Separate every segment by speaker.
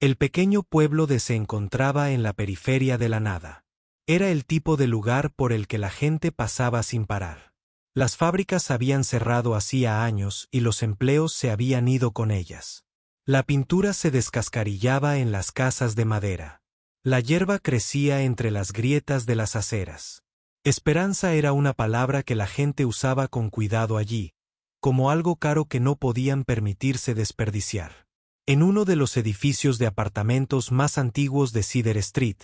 Speaker 1: El pequeño pueblo se encontraba en la periferia de la nada. Era el tipo de lugar por el que la gente pasaba sin parar. Las fábricas habían cerrado hacía años y los empleos se habían ido con ellas. La pintura se descascarillaba en las casas de madera. La hierba crecía entre las grietas de las aceras. Esperanza era una palabra que la gente usaba con cuidado allí, como algo caro que no podían permitirse desperdiciar. En uno de los edificios de apartamentos más antiguos de Cedar Street,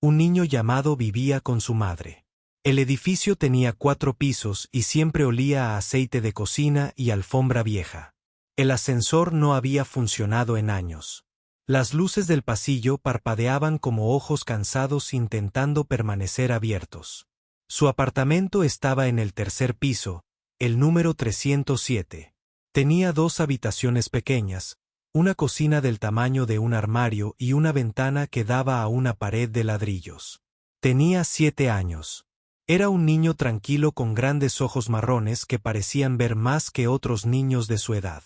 Speaker 1: un niño llamado vivía con su madre. El edificio tenía 4 pisos y siempre olía a aceite de cocina y alfombra vieja. El ascensor no había funcionado en años. Las luces del pasillo parpadeaban como ojos cansados intentando permanecer abiertos. Su apartamento estaba en el 3er piso, el número 307. Tenía 2 habitaciones pequeñas, una cocina del tamaño de un armario y una ventana que daba a una pared de ladrillos. Tenía 7 años. Era un niño tranquilo con grandes ojos marrones que parecían ver más que otros niños de su edad.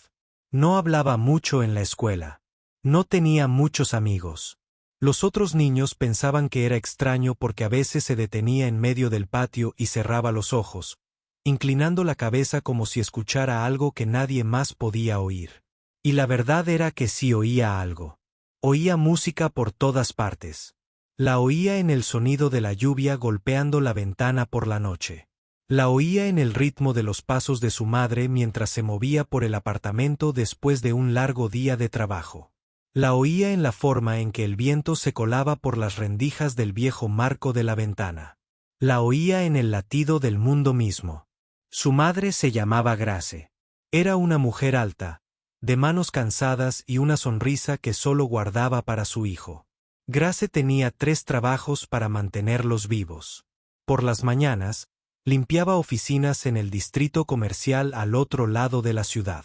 Speaker 1: No hablaba mucho en la escuela. No tenía muchos amigos. Los otros niños pensaban que era extraño porque a veces se detenía en medio del patio y cerraba los ojos, inclinando la cabeza como si escuchara algo que nadie más podía oír. Y la verdad era que sí oía algo. Oía música por todas partes. La oía en el sonido de la lluvia golpeando la ventana por la noche. La oía en el ritmo de los pasos de su madre mientras se movía por el apartamento después de un largo día de trabajo. La oía en la forma en que el viento se colaba por las rendijas del viejo marco de la ventana. La oía en el latido del mundo mismo. Su madre se llamaba Grace. Era una mujer alta, de manos cansadas y una sonrisa que solo guardaba para su hijo. Grace tenía 3 trabajos para mantenerlos vivos. Por las mañanas, limpiaba oficinas en el distrito comercial al otro lado de la ciudad.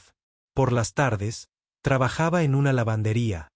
Speaker 1: Por las tardes, trabajaba en una lavandería,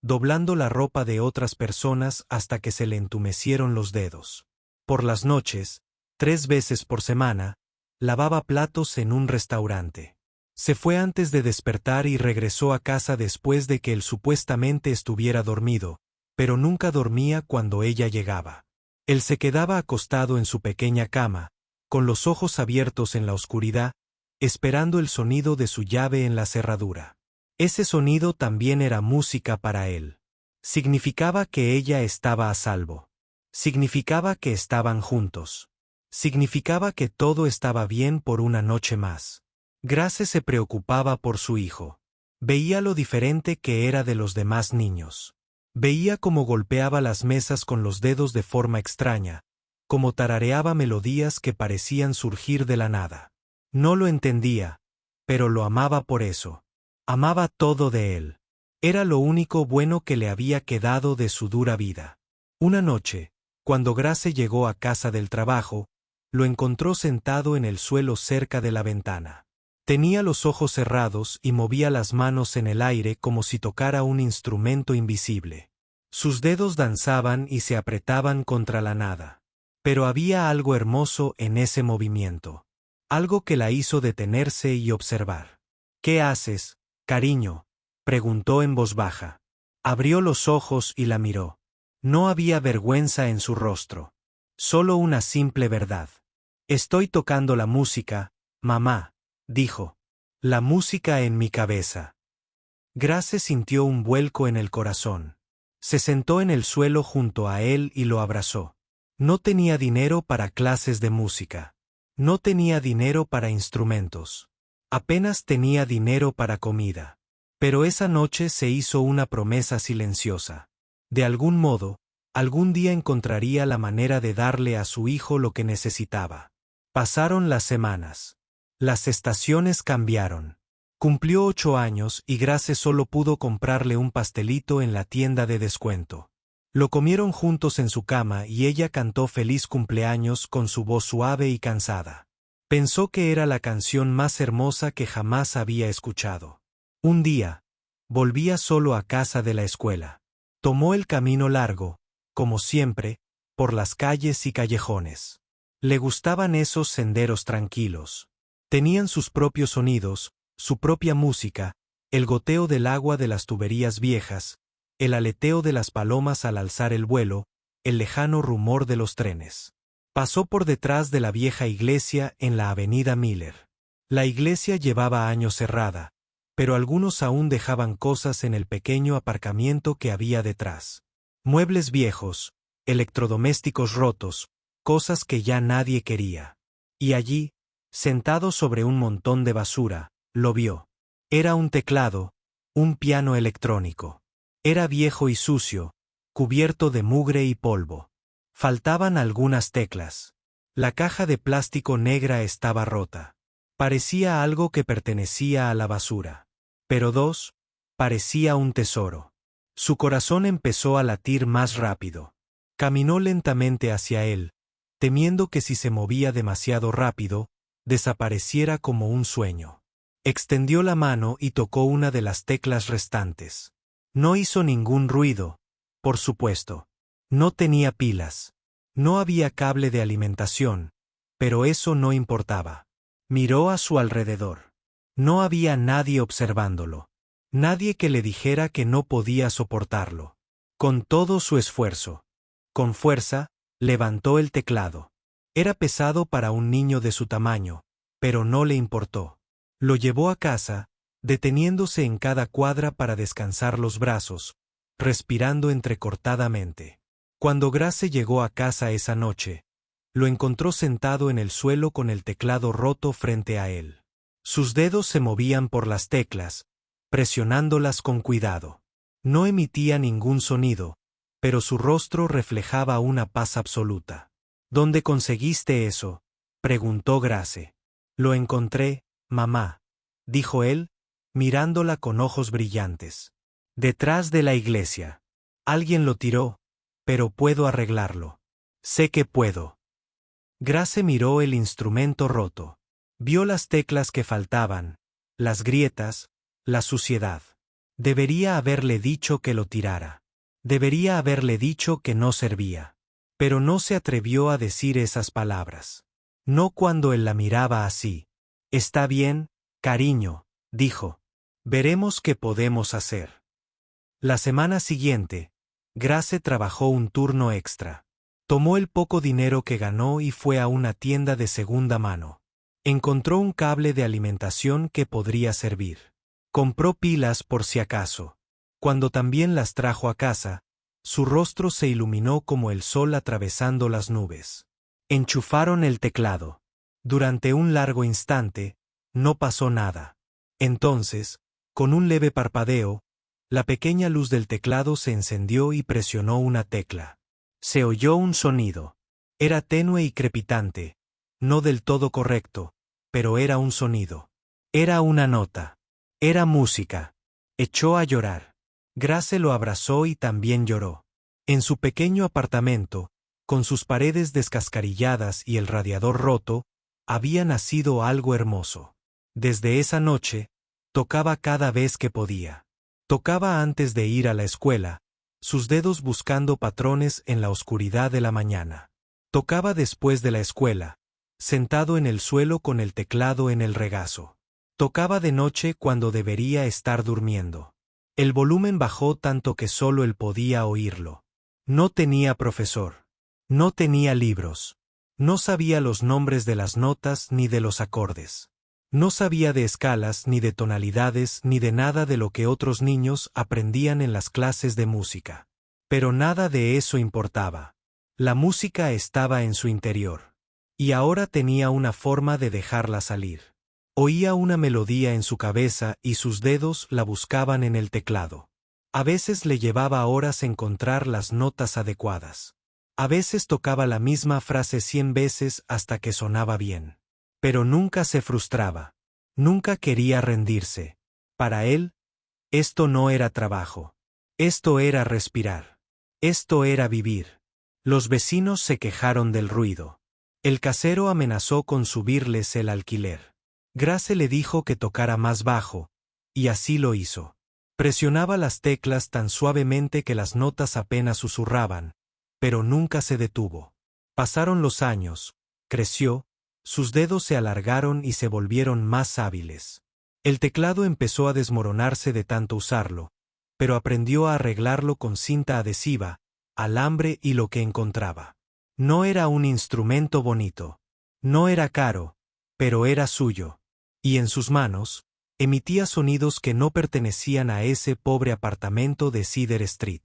Speaker 1: doblando la ropa de otras personas hasta que se le entumecieron los dedos. Por las noches, 3 veces por semana, lavaba platos en un restaurante. Se fue antes de despertar y regresó a casa después de que él supuestamente estuviera dormido, pero nunca dormía cuando ella llegaba. Él se quedaba acostado en su pequeña cama, con los ojos abiertos en la oscuridad, esperando el sonido de su llave en la cerradura. Ese sonido también era música para él. Significaba que ella estaba a salvo. Significaba que estaban juntos. Significaba que todo estaba bien por una noche más. Grace se preocupaba por su hijo. Veía lo diferente que era de los demás niños. Veía cómo golpeaba las mesas con los dedos de forma extraña, cómo tarareaba melodías que parecían surgir de la nada. No lo entendía, pero lo amaba por eso. Amaba todo de él. Era lo único bueno que le había quedado de su dura vida. Una noche, cuando Grace llegó a casa del trabajo, lo encontró sentado en el suelo cerca de la ventana. Tenía los ojos cerrados y movía las manos en el aire como si tocara un instrumento invisible. Sus dedos danzaban y se apretaban contra la nada. Pero había algo hermoso en ese movimiento. Algo que la hizo detenerse y observar. «¿Qué haces, cariño?», preguntó en voz baja. Abrió los ojos y la miró. No había vergüenza en su rostro. Solo una simple verdad. «Estoy tocando la música, mamá», dijo. «La música en mi cabeza». Grace sintió un vuelco en el corazón. Se sentó en el suelo junto a él y lo abrazó. No tenía dinero para clases de música. No tenía dinero para instrumentos. Apenas tenía dinero para comida. Pero esa noche se hizo una promesa silenciosa. De algún modo, algún día encontraría la manera de darle a su hijo lo que necesitaba. Pasaron las semanas. Las estaciones cambiaron. Cumplió 8 años y Grace solo pudo comprarle un pastelito en la tienda de descuento. Lo comieron juntos en su cama y ella cantó feliz cumpleaños con su voz suave y cansada. Pensó que era la canción más hermosa que jamás había escuchado. Un día, volvía solo a casa de la escuela. Tomó el camino largo, como siempre, por las calles y callejones. Le gustaban esos senderos tranquilos. Tenían sus propios sonidos, su propia música, el goteo del agua de las tuberías viejas, el aleteo de las palomas al alzar el vuelo, el lejano rumor de los trenes. Pasó por detrás de la vieja iglesia en la avenida Miller. La iglesia llevaba años cerrada, pero algunos aún dejaban cosas en el pequeño aparcamiento que había detrás. Muebles viejos, electrodomésticos rotos, cosas que ya nadie quería. Y allí, sentado sobre un montón de basura, lo vio. Era un teclado, un piano electrónico. Era viejo y sucio, cubierto de mugre y polvo. Faltaban algunas teclas. La caja de plástico negra estaba rota. Parecía algo que pertenecía a la basura. Pero parecía un tesoro. Su corazón empezó a latir más rápido. Caminó lentamente hacia él, temiendo que si se movía demasiado rápido, desapareciera como un sueño. Extendió la mano y tocó una de las teclas restantes. No hizo ningún ruido, por supuesto. No tenía pilas. No había cable de alimentación, pero eso no importaba. Miró a su alrededor. No había nadie observándolo. Nadie que le dijera que no podía soportarlo. Con todo su esfuerzo, con fuerza, levantó el teclado. Era pesado para un niño de su tamaño, pero no le importó. Lo llevó a casa, deteniéndose en cada cuadra para descansar los brazos, respirando entrecortadamente. Cuando Grace llegó a casa esa noche, lo encontró sentado en el suelo con el teclado roto frente a él. Sus dedos se movían por las teclas, presionándolas con cuidado. No emitía ningún sonido, pero su rostro reflejaba una paz absoluta. ¿Dónde conseguiste eso?, preguntó Grace. Lo encontré, mamá, dijo él, mirándola con ojos brillantes. Detrás de la iglesia. Alguien lo tiró, pero puedo arreglarlo. Sé que puedo. Grace miró el instrumento roto. Vio las teclas que faltaban, las grietas, la suciedad. Debería haberle dicho que lo tirara. Debería haberle dicho que no servía. Pero no se atrevió a decir esas palabras. No cuando él la miraba así. Está bien, cariño, dijo. Veremos qué podemos hacer. La semana siguiente, Grace trabajó un turno extra. Tomó el poco dinero que ganó y fue a una tienda de segunda mano. Encontró un cable de alimentación que podría servir. Compró pilas por si acaso. Cuando también las trajo a casa, su rostro se iluminó como el sol atravesando las nubes. Enchufaron el teclado. Durante un largo instante, no pasó nada. Entonces, con un leve parpadeo, la pequeña luz del teclado se encendió y presionó una tecla. Se oyó un sonido. Era tenue y crepitante, no del todo correcto, pero era un sonido. Era una nota. Era música. Echó a llorar. Grace lo abrazó y también lloró. En su pequeño apartamento, con sus paredes descascarilladas y el radiador roto, había nacido algo hermoso. Desde esa noche, tocaba cada vez que podía. Tocaba antes de ir a la escuela, sus dedos buscando patrones en la oscuridad de la mañana. Tocaba después de la escuela, sentado en el suelo con el teclado en el regazo. Tocaba de noche cuando debería estar durmiendo. El volumen bajó tanto que solo él podía oírlo. No tenía profesor. No tenía libros. No sabía los nombres de las notas ni de los acordes. No sabía de escalas ni de tonalidades ni de nada de lo que otros niños aprendían en las clases de música. Pero nada de eso importaba. La música estaba en su interior. Y ahora tenía una forma de dejarla salir. Oía una melodía en su cabeza y sus dedos la buscaban en el teclado. A veces le llevaba horas encontrar las notas adecuadas. A veces tocaba la misma frase 100 veces hasta que sonaba bien. Pero nunca se frustraba. Nunca quería rendirse. Para él, esto no era trabajo. Esto era respirar. Esto era vivir. Los vecinos se quejaron del ruido. El casero amenazó con subirles el alquiler. Grace le dijo que tocara más bajo, y así lo hizo. Presionaba las teclas tan suavemente que las notas apenas susurraban, pero nunca se detuvo. Pasaron los años, creció, sus dedos se alargaron y se volvieron más hábiles. El teclado empezó a desmoronarse de tanto usarlo, pero aprendió a arreglarlo con cinta adhesiva, alambre y lo que encontraba. No era un instrumento bonito. No era caro, pero era suyo. Y en sus manos, emitía sonidos que no pertenecían a ese pobre apartamento de Cedar Street.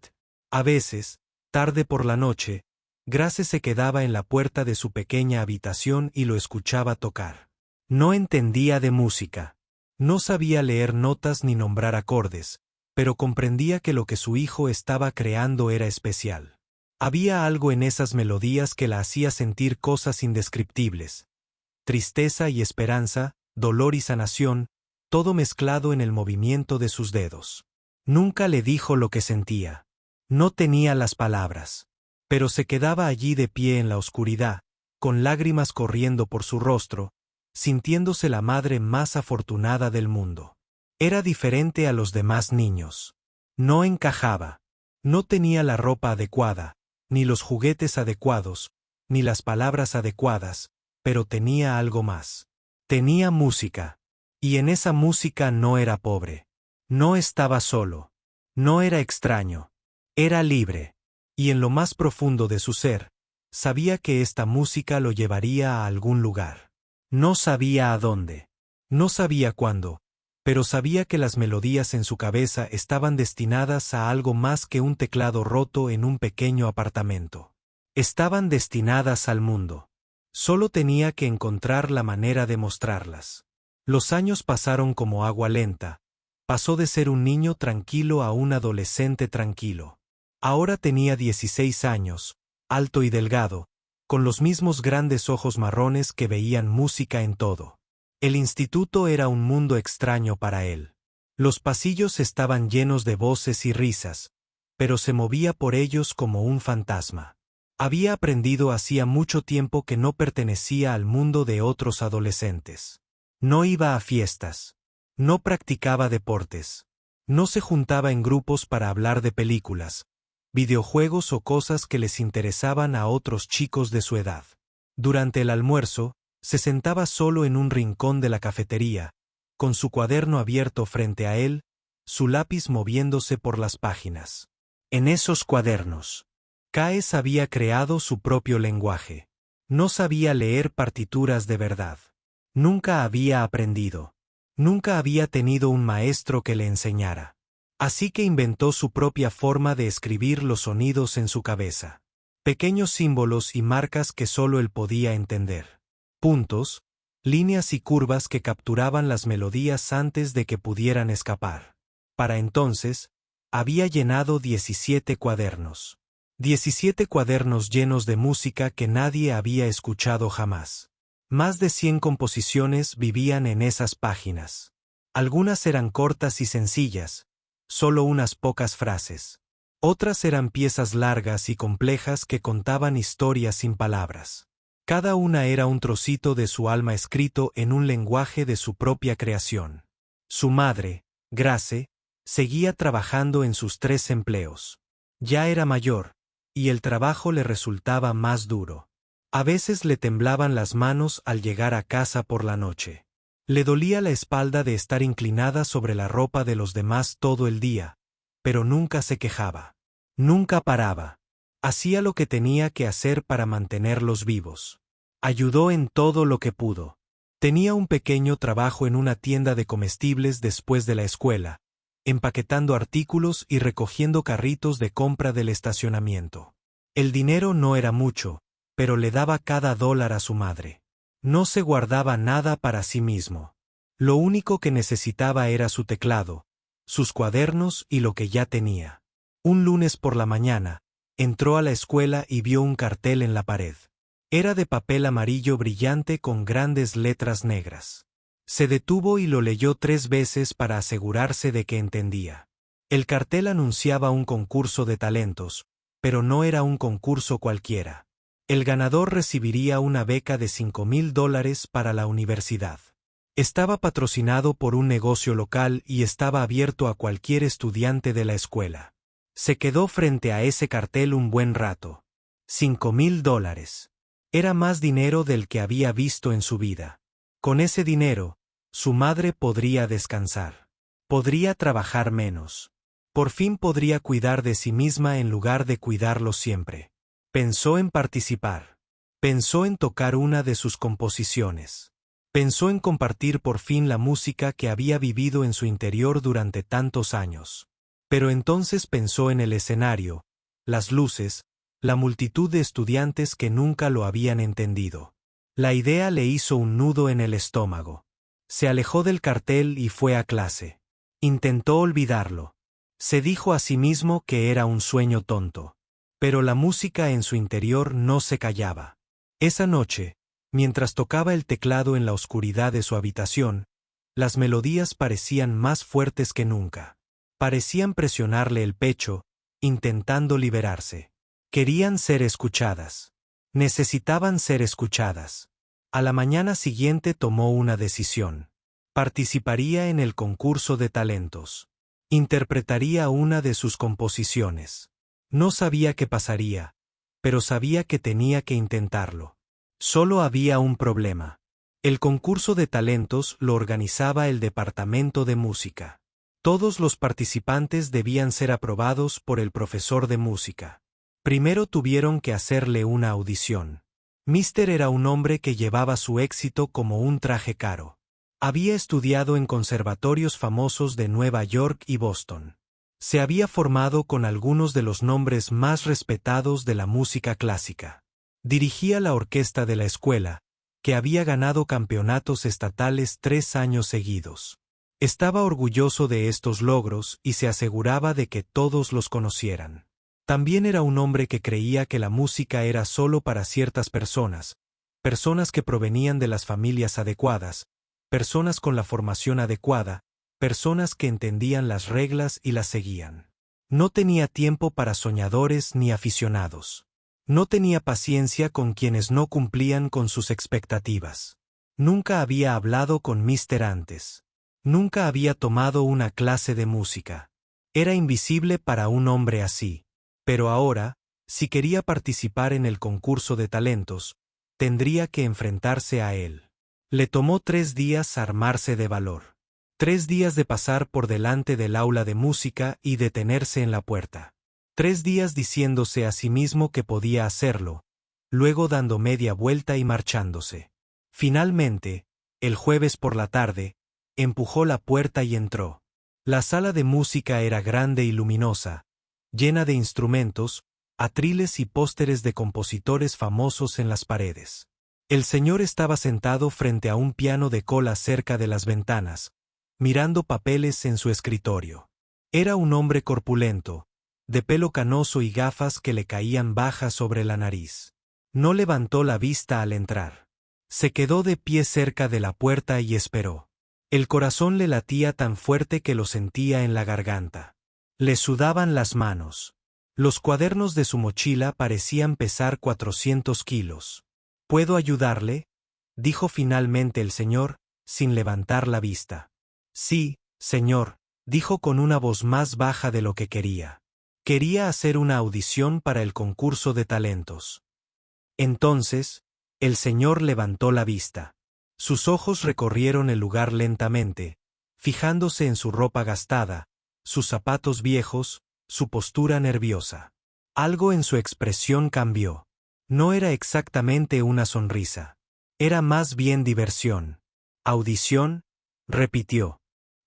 Speaker 1: A veces, tarde por la noche, Grace se quedaba en la puerta de su pequeña habitación y lo escuchaba tocar. No entendía de música. No sabía leer notas ni nombrar acordes, pero comprendía que lo que su hijo estaba creando era especial. Había algo en esas melodías que la hacía sentir cosas indescriptibles. Tristeza y esperanza, dolor y sanación, todo mezclado en el movimiento de sus dedos. Nunca le dijo lo que sentía. No tenía las palabras. Pero se quedaba allí de pie en la oscuridad, con lágrimas corriendo por su rostro, sintiéndose la madre más afortunada del mundo. Era diferente a los demás niños. No encajaba. No tenía la ropa adecuada, ni los juguetes adecuados, ni las palabras adecuadas, pero tenía algo más. Tenía música. Y en esa música no era pobre. No estaba solo. No era extraño. Era libre. Y en lo más profundo de su ser, sabía que esta música lo llevaría a algún lugar. No sabía a dónde. No sabía cuándo, pero sabía que las melodías en su cabeza estaban destinadas a algo más que un teclado roto en un pequeño apartamento. Estaban destinadas al mundo. Solo tenía que encontrar la manera de mostrarlas. Los años pasaron como agua lenta. Pasó de ser un niño tranquilo a un adolescente tranquilo. Ahora tenía 16 años, alto y delgado, con los mismos grandes ojos marrones que veían música en todo. El instituto era un mundo extraño para él. Los pasillos estaban llenos de voces y risas, pero se movía por ellos como un fantasma. Había aprendido hacía mucho tiempo que no pertenecía al mundo de otros adolescentes. No iba a fiestas. No practicaba deportes. No se juntaba en grupos para hablar de películas, videojuegos o cosas que les interesaban a otros chicos de su edad. Durante el almuerzo, se sentaba solo en un rincón de la cafetería, con su cuaderno abierto frente a él, su lápiz moviéndose por las páginas. En esos cuadernos, Caes había creado su propio lenguaje. No sabía leer partituras de verdad. Nunca había aprendido. Nunca había tenido un maestro que le enseñara. Así que inventó su propia forma de escribir los sonidos en su cabeza. Pequeños símbolos y marcas que solo él podía entender. Puntos, líneas y curvas que capturaban las melodías antes de que pudieran escapar. Para entonces, había llenado 17 cuadernos. 17 cuadernos llenos de música que nadie había escuchado jamás. Más de 100 composiciones vivían en esas páginas. Algunas eran cortas y sencillas, solo unas pocas frases. Otras eran piezas largas y complejas que contaban historias sin palabras. Cada una era un trocito de su alma escrito en un lenguaje de su propia creación. Su madre, Grace, seguía trabajando en sus 3 empleos. Ya era mayor, y el trabajo le resultaba más duro. A veces le temblaban las manos al llegar a casa por la noche. Le dolía la espalda de estar inclinada sobre la ropa de los demás todo el día, pero nunca se quejaba. Nunca paraba. Hacía lo que tenía que hacer para mantenerlos vivos. Ayudó en todo lo que pudo. Tenía un pequeño trabajo en una tienda de comestibles después de la escuela, empaquetando artículos y recogiendo carritos de compra del estacionamiento. El dinero no era mucho, pero le daba cada dólar a su madre. No se guardaba nada para sí mismo. Lo único que necesitaba era su teclado, sus cuadernos y lo que ya tenía. Un lunes por la mañana, entró a la escuela y vio un cartel en la pared. Era de papel amarillo brillante con grandes letras negras. Se detuvo y lo leyó 3 veces para asegurarse de que entendía. El cartel anunciaba un concurso de talentos, pero no era un concurso cualquiera. El ganador recibiría una beca de $5,000 para la universidad. Estaba patrocinado por un negocio local y estaba abierto a cualquier estudiante de la escuela. Se quedó frente a ese cartel un buen rato. $5,000. Era más dinero del que había visto en su vida. Con ese dinero, su madre podría descansar. Podría trabajar menos. Por fin podría cuidar de sí misma en lugar de cuidarlo siempre. Pensó en participar. Pensó en tocar una de sus composiciones. Pensó en compartir por fin la música que había vivido en su interior durante tantos años. Pero entonces pensó en el escenario, las luces, la multitud de estudiantes que nunca lo habían entendido. La idea le hizo un nudo en el estómago. Se alejó del cartel y fue a clase. Intentó olvidarlo. Se dijo a sí mismo que era un sueño tonto. Pero la música en su interior no se callaba. Esa noche, mientras tocaba el teclado en la oscuridad de su habitación, las melodías parecían más fuertes que nunca. Parecían presionarle el pecho, intentando liberarse. Querían ser escuchadas. Necesitaban ser escuchadas. A la mañana siguiente tomó una decisión. Participaría en el concurso de talentos. Interpretaría una de sus composiciones. No sabía qué pasaría, pero sabía que tenía que intentarlo. Solo había un problema. El concurso de talentos lo organizaba el departamento de música. Todos los participantes debían ser aprobados por el profesor de música. Primero tuvieron que hacerle una audición. Mister era un hombre que llevaba su éxito como un traje caro. Había estudiado en conservatorios famosos de Nueva York y Boston. Se había formado con algunos de los nombres más respetados de la música clásica. Dirigía la orquesta de la escuela, que había ganado campeonatos estatales 3 años seguidos. Estaba orgulloso de estos logros y se aseguraba de que todos los conocieran. También era un hombre que creía que la música era solo para ciertas personas, personas que provenían de las familias adecuadas, personas con la formación adecuada, personas que entendían las reglas y las seguían. No tenía tiempo para soñadores ni aficionados. No tenía paciencia con quienes no cumplían con sus expectativas. Nunca había hablado con Mister antes. Nunca había tomado una clase de música. Era invisible para un hombre así. Pero ahora, si quería participar en el concurso de talentos, tendría que enfrentarse a él. Le tomó 3 días armarse de valor. 3 días de pasar por delante del aula de música y detenerse en la puerta. 3 días diciéndose a sí mismo que podía hacerlo, luego dando media vuelta y marchándose. Finalmente, el jueves por la tarde, empujó la puerta y entró. La sala de música era grande y luminosa, llena de instrumentos, atriles y pósteres de compositores famosos en las paredes. El señor estaba sentado frente a un piano de cola cerca de las ventanas, mirando papeles en su escritorio. Era un hombre corpulento, de pelo canoso y gafas que le caían bajas sobre la nariz. No levantó la vista al entrar. Se quedó de pie cerca de la puerta y esperó. El corazón le latía tan fuerte que lo sentía en la garganta. Le sudaban las manos. Los cuadernos de su mochila parecían pesar 400 kilos. ¿Puedo ayudarle?, dijo finalmente el señor, sin levantar la vista. Sí, señor, dijo con una voz más baja de lo que quería. Quería hacer una audición para el concurso de talentos. Entonces, el señor levantó la vista. Sus ojos recorrieron el lugar lentamente, fijándose en su ropa gastada, sus zapatos viejos, su postura nerviosa. Algo en su expresión cambió. No era exactamente una sonrisa. Era más bien diversión. ¿Audición?, repitió.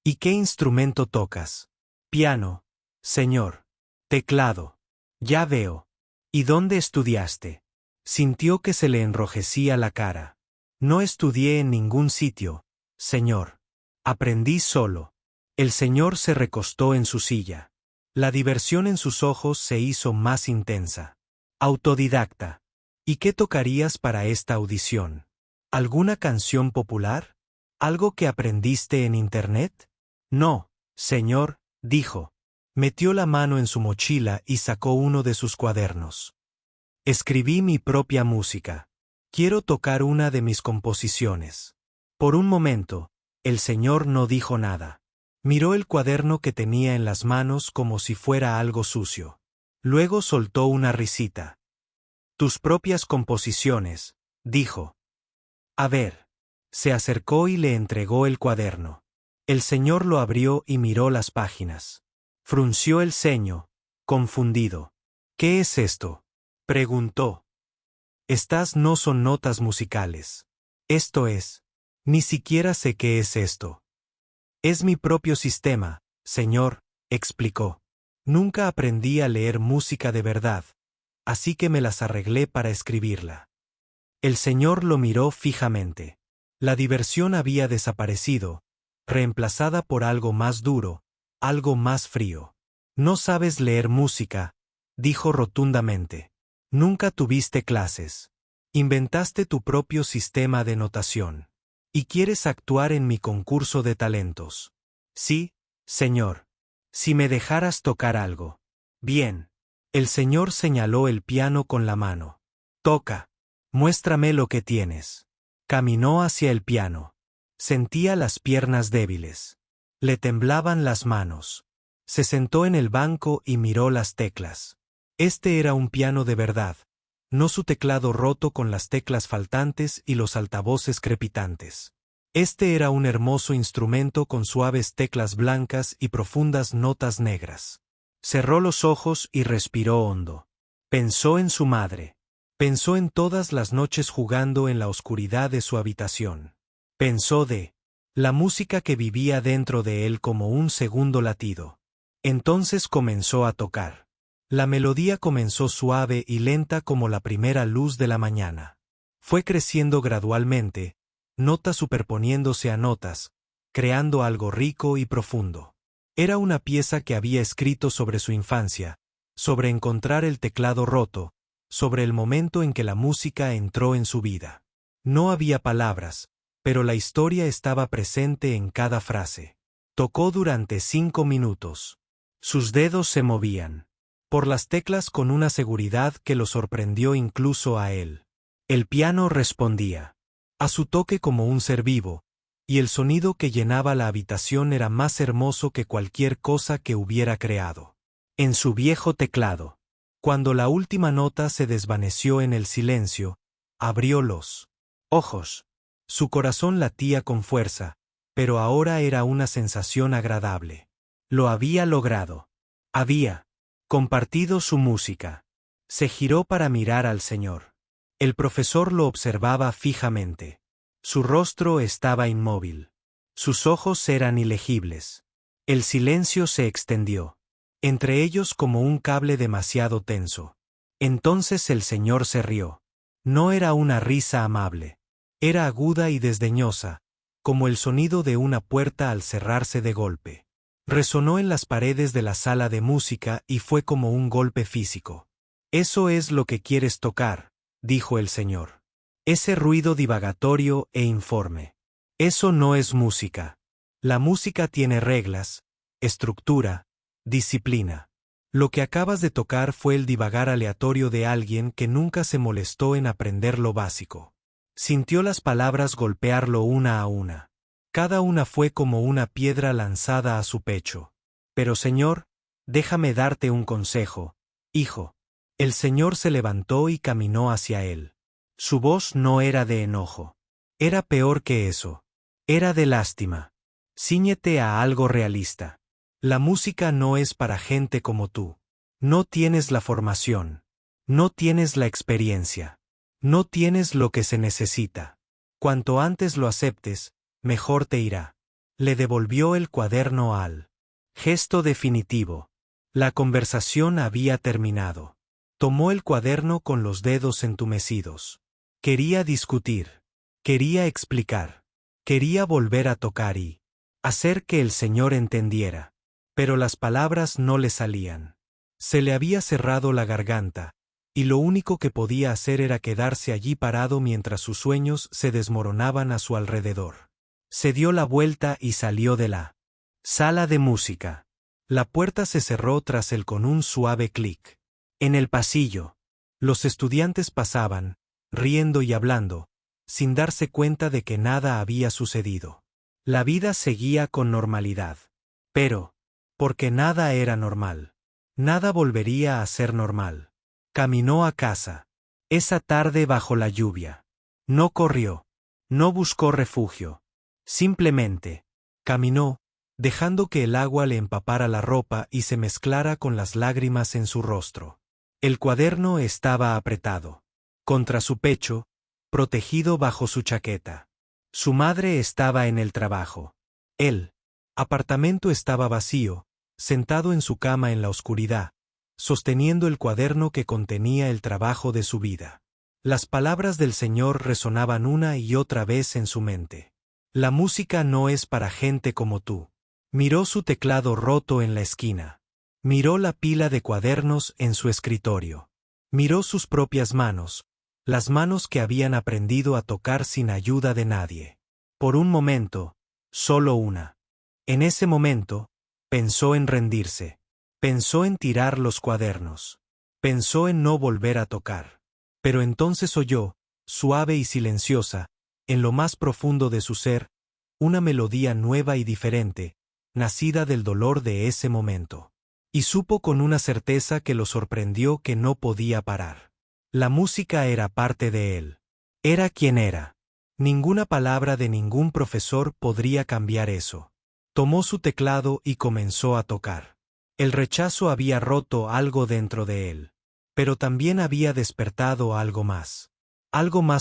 Speaker 1: ¿Y qué instrumento tocas? Piano, señor. Teclado. Ya veo. ¿Y dónde estudiaste? Sintió que se le enrojecía la cara. No estudié en ningún sitio, señor. Aprendí solo. El señor se recostó en su silla. La diversión en sus ojos se hizo más intensa. Autodidacta. ¿Y qué tocarías para esta audición? ¿Alguna canción popular? ¿Algo que aprendiste en Internet? No, señor, dijo. Metió la mano en su mochila y sacó uno de sus cuadernos. Escribí mi propia música. Quiero tocar una de mis composiciones. Por un momento, el señor no dijo nada. Miró el cuaderno que tenía en las manos como si fuera algo sucio. Luego soltó una risita. Tus propias composiciones, dijo. A ver. Se acercó y le entregó el cuaderno. El señor lo abrió y miró las páginas. Frunció el ceño, confundido. ¿Qué es esto?, preguntó. Estas no son notas musicales. Esto es. Ni siquiera sé qué es esto. Es mi propio sistema, señor, explicó. Nunca aprendí a leer música de verdad, así que me las arreglé para escribirla. El señor lo miró fijamente. La diversión había desaparecido, reemplazada por algo más duro, algo más frío. No sabes leer música, dijo rotundamente. Nunca tuviste clases. Inventaste tu propio sistema de notación. ¿Y quieres actuar en mi concurso de talentos? Sí, señor. Si me dejaras tocar algo. Bien. El señor señaló el piano con la mano. Toca. Muéstrame lo que tienes. Caminó hacia el piano. Sentía las piernas débiles. Le temblaban las manos. Se sentó en el banco y miró las teclas. Este era un piano de verdad, no su teclado roto con las teclas faltantes y los altavoces crepitantes. Este era un hermoso instrumento con suaves teclas blancas y profundas notas negras. Cerró los ojos y respiró hondo. Pensó en su madre. Pensó en todas las noches jugando en la oscuridad de su habitación. Pensó de la música que vivía dentro de él como un segundo latido. Entonces comenzó a tocar. La melodía comenzó suave y lenta como la primera luz de la mañana. Fue creciendo gradualmente, notas superponiéndose a notas, creando algo rico y profundo. Era una pieza que había escrito sobre su infancia, sobre encontrar el teclado roto, sobre el momento en que la música entró en su vida. No había palabras, pero la historia estaba presente en cada frase. Tocó durante 5 minutos. Sus dedos se movían por las teclas con una seguridad que lo sorprendió incluso a él. El piano respondía a su toque como un ser vivo, y el sonido que llenaba la habitación era más hermoso que cualquier cosa que hubiera creado. En su viejo teclado, cuando la última nota se desvaneció en el silencio, abrió los ojos. Su corazón latía con fuerza, pero ahora era una sensación agradable. Lo había logrado. Había compartido su música. Se giró para mirar al señor. El profesor lo observaba fijamente. Su rostro estaba inmóvil. Sus ojos eran ilegibles. El silencio se extendió, entre ellos como un cable demasiado tenso. Entonces el señor se rió. No era una risa amable. Era aguda y desdeñosa, como el sonido de una puerta al cerrarse de golpe. Resonó en las paredes de la sala de música y fue como un golpe físico. «Eso es lo que quieres tocar», dijo el señor. «Ese ruido divagatorio e informe. Eso no es música. La música tiene reglas, estructura, disciplina. Lo que acabas de tocar fue el divagar aleatorio de alguien que nunca se molestó en aprender lo básico». Sintió las palabras golpearlo una a una. Cada una fue como una piedra lanzada a su pecho. «Pero señor, déjame darte un consejo, hijo». El señor se levantó y caminó hacia él. Su voz no era de enojo. Era peor que eso. Era de lástima. «Cíñete a algo realista. La música no es para gente como tú. No tienes la formación. No tienes la experiencia. No tienes lo que se necesita. Cuanto antes lo aceptes, mejor te irá». Le devolvió el cuaderno al gesto definitivo. La conversación había terminado. Tomó el cuaderno con los dedos entumecidos. Quería discutir. Quería explicar. Quería volver a tocar y hacer que el señor entendiera. Pero las palabras no le salían. Se le había cerrado la garganta, y lo único que podía hacer era quedarse allí parado mientras sus sueños se desmoronaban a su alrededor. Se dio la vuelta y salió de la sala de música. La puerta se cerró tras él con un suave clic. En el pasillo, los estudiantes pasaban, riendo y hablando, sin darse cuenta de que nada había sucedido. La vida seguía con normalidad. Pero, porque nada era normal, nada volvería a ser normal. Caminó a casa. Esa tarde bajo la lluvia. No corrió. No buscó refugio. Simplemente caminó, dejando que el agua le empapara la ropa y se mezclara con las lágrimas en su rostro. El cuaderno estaba apretado contra su pecho, protegido bajo su chaqueta. Su madre estaba en el trabajo. El apartamento estaba vacío, sentado en su cama en la oscuridad, sosteniendo el cuaderno que contenía el trabajo de su vida. Las palabras del Señor resonaban una y otra vez en su mente. La música no es para gente como tú. Miró su teclado roto en la esquina. Miró la pila de cuadernos en su escritorio. Miró sus propias manos, las manos que habían aprendido a tocar sin ayuda de nadie. Por un momento, solo una. En ese momento, pensó en rendirse. Pensó en tirar los cuadernos. Pensó en no volver a tocar. Pero entonces oyó, suave y silenciosa, en lo más profundo de su ser, una melodía nueva y diferente, nacida del dolor de ese momento. Y supo con una certeza que lo sorprendió que no podía parar. La música era parte de él. Era quien era. Ninguna palabra de ningún profesor podría cambiar eso. Tomó su teclado y comenzó a tocar. El rechazo había roto algo dentro de él. Pero también había despertado algo más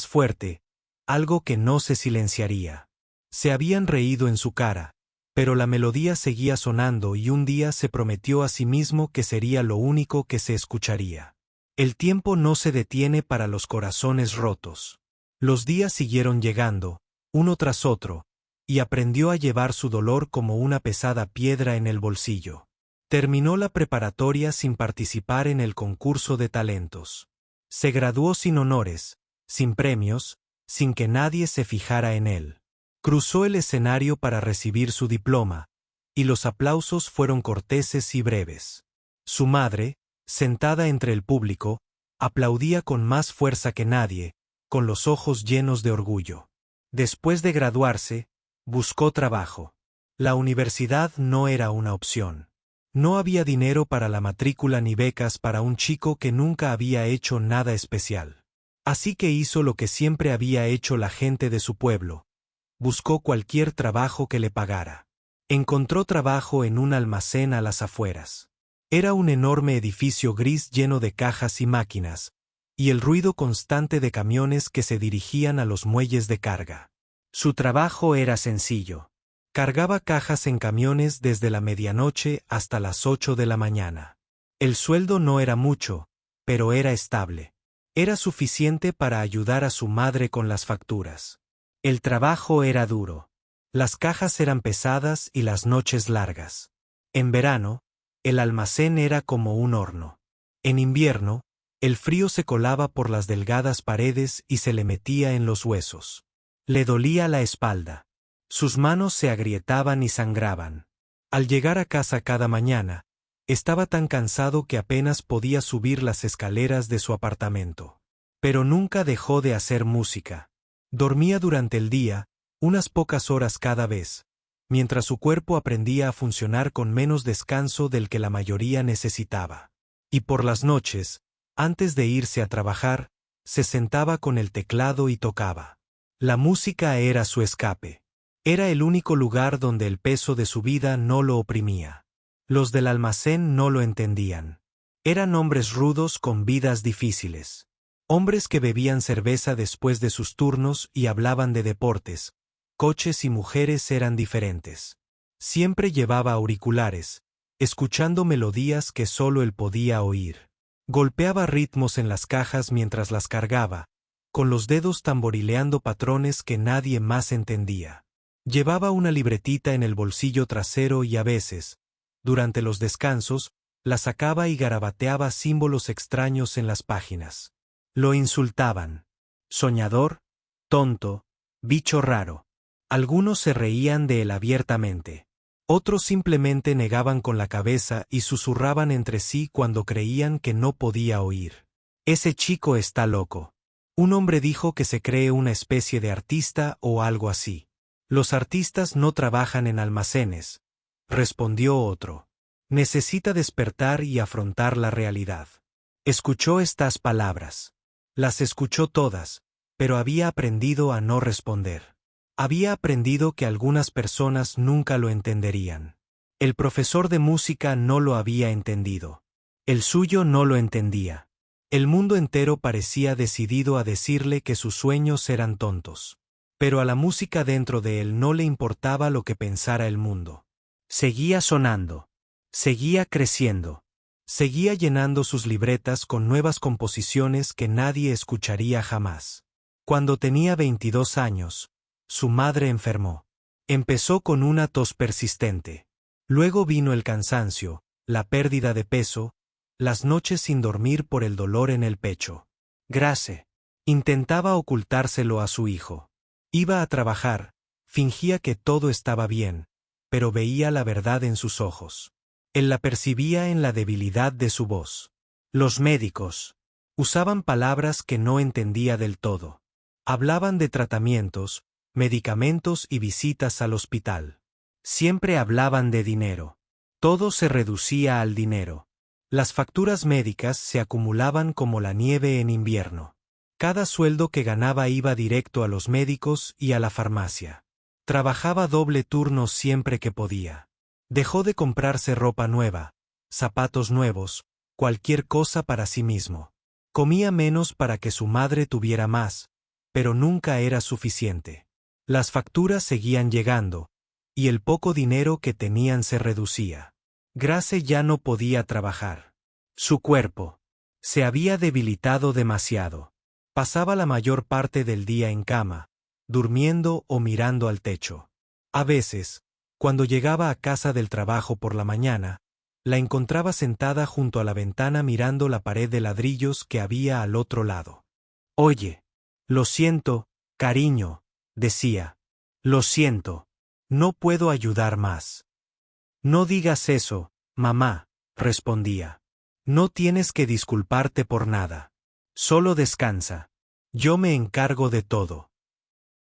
Speaker 1: fuerte, algo que no se silenciaría. Se habían reído en su cara, pero la melodía seguía sonando y un día se prometió a sí mismo que sería lo único que se escucharía. El tiempo no se detiene para los corazones rotos. Los días siguieron llegando, uno tras otro, y aprendió a llevar su dolor como una pesada piedra en el bolsillo. Terminó la preparatoria sin participar en el concurso de talentos. Se graduó sin honores, sin premios, sin que nadie se fijara en él. Cruzó el escenario para recibir su diploma, y los aplausos fueron corteses y breves. Su madre, sentada entre el público, aplaudía con más fuerza que nadie, con los ojos llenos de orgullo. Después de graduarse, buscó trabajo. La universidad no era una opción. No había dinero para la matrícula ni becas para un chico que nunca había hecho nada especial. Así que hizo lo que siempre había hecho la gente de su pueblo. Buscó cualquier trabajo que le pagara. Encontró trabajo en un almacén a las afueras. Era un enorme edificio gris lleno de cajas y máquinas, y el ruido constante de camiones que se dirigían a los muelles de carga. Su trabajo era sencillo. Cargaba cajas en camiones desde la medianoche hasta las 8 de la mañana. El sueldo no era mucho, pero era estable. Era suficiente para ayudar a su madre con las facturas. El trabajo era duro. Las cajas eran pesadas y las noches largas. En verano, el almacén era como un horno. En invierno, el frío se colaba por las delgadas paredes y se le metía en los huesos. Le dolía la espalda. Sus manos se agrietaban y sangraban. Al llegar a casa cada mañana, estaba tan cansado que apenas podía subir las escaleras de su apartamento. Pero nunca dejó de hacer música. Dormía durante el día, unas pocas horas cada vez, mientras su cuerpo aprendía a funcionar con menos descanso del que la mayoría necesitaba. Y por las noches, antes de irse a trabajar, se sentaba con el teclado y tocaba. La música era su escape. Era el único lugar donde el peso de su vida no lo oprimía. Los del almacén no lo entendían. Eran hombres rudos con vidas difíciles. Hombres que bebían cerveza después de sus turnos y hablaban de deportes. Coches y mujeres eran diferentes. Siempre llevaba auriculares, escuchando melodías que solo él podía oír. Golpeaba ritmos en las cajas mientras las cargaba, con los dedos tamborileando patrones que nadie más entendía. Llevaba una libretita en el bolsillo trasero y a veces, durante los descansos, la sacaba y garabateaba símbolos extraños en las páginas. Lo insultaban. Soñador, tonto, bicho raro. Algunos se reían de él abiertamente. Otros simplemente negaban con la cabeza y susurraban entre sí cuando creían que no podía oír. Ese chico está loco. Un hombre dijo que se cree una especie de artista o algo así. Los artistas no trabajan en almacenes, respondió otro. Necesita despertar y afrontar la realidad. Escuchó estas palabras. Las escuchó todas, pero había aprendido a no responder. Había aprendido que algunas personas nunca lo entenderían. El profesor de música no lo había entendido. El suyo no lo entendía. El mundo entero parecía decidido a decirle que sus sueños eran tontos. Pero a la música dentro de él no le importaba lo que pensara el mundo. Seguía sonando. Seguía creciendo. Seguía llenando sus libretas con nuevas composiciones que nadie escucharía jamás. Cuando tenía 22 años, su madre enfermó. Empezó con una tos persistente. Luego vino el cansancio, la pérdida de peso, las noches sin dormir por el dolor en el pecho. Grace intentaba ocultárselo a su hijo. Iba a trabajar, fingía que todo estaba bien, pero veía la verdad en sus ojos. Él la percibía en la debilidad de su voz. Los médicos usaban palabras que no entendía del todo. Hablaban de tratamientos, medicamentos y visitas al hospital. Siempre hablaban de dinero. Todo se reducía al dinero. Las facturas médicas se acumulaban como la nieve en invierno. Cada sueldo que ganaba iba directo a los médicos y a la farmacia. Trabajaba doble turno siempre que podía. Dejó de comprarse ropa nueva, zapatos nuevos, cualquier cosa para sí mismo. Comía menos para que su madre tuviera más, pero nunca era suficiente. Las facturas seguían llegando, y el poco dinero que tenían se reducía. Grace ya no podía trabajar. Su cuerpo se había debilitado demasiado. Pasaba la mayor parte del día en cama, durmiendo o mirando al techo. A veces, cuando llegaba a casa del trabajo por la mañana, la encontraba sentada junto a la ventana mirando la pared de ladrillos que había al otro lado. «Oye, lo siento, cariño», decía. «Lo siento. No puedo ayudar más». «No digas eso, mamá», respondía. «No tienes que disculparte por nada. Solo descansa. Yo me encargo de todo».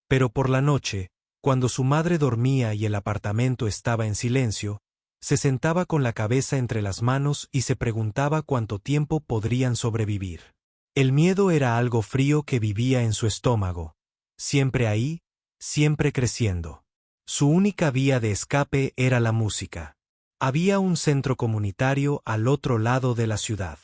Speaker 1: Pero por la noche, cuando su madre dormía y el apartamento estaba en silencio, se sentaba con la cabeza entre las manos y se preguntaba cuánto tiempo podrían sobrevivir. El miedo era algo frío que vivía en su estómago, siempre ahí, siempre creciendo. Su única vía de escape era la música. Había un centro comunitario al otro lado de la ciudad.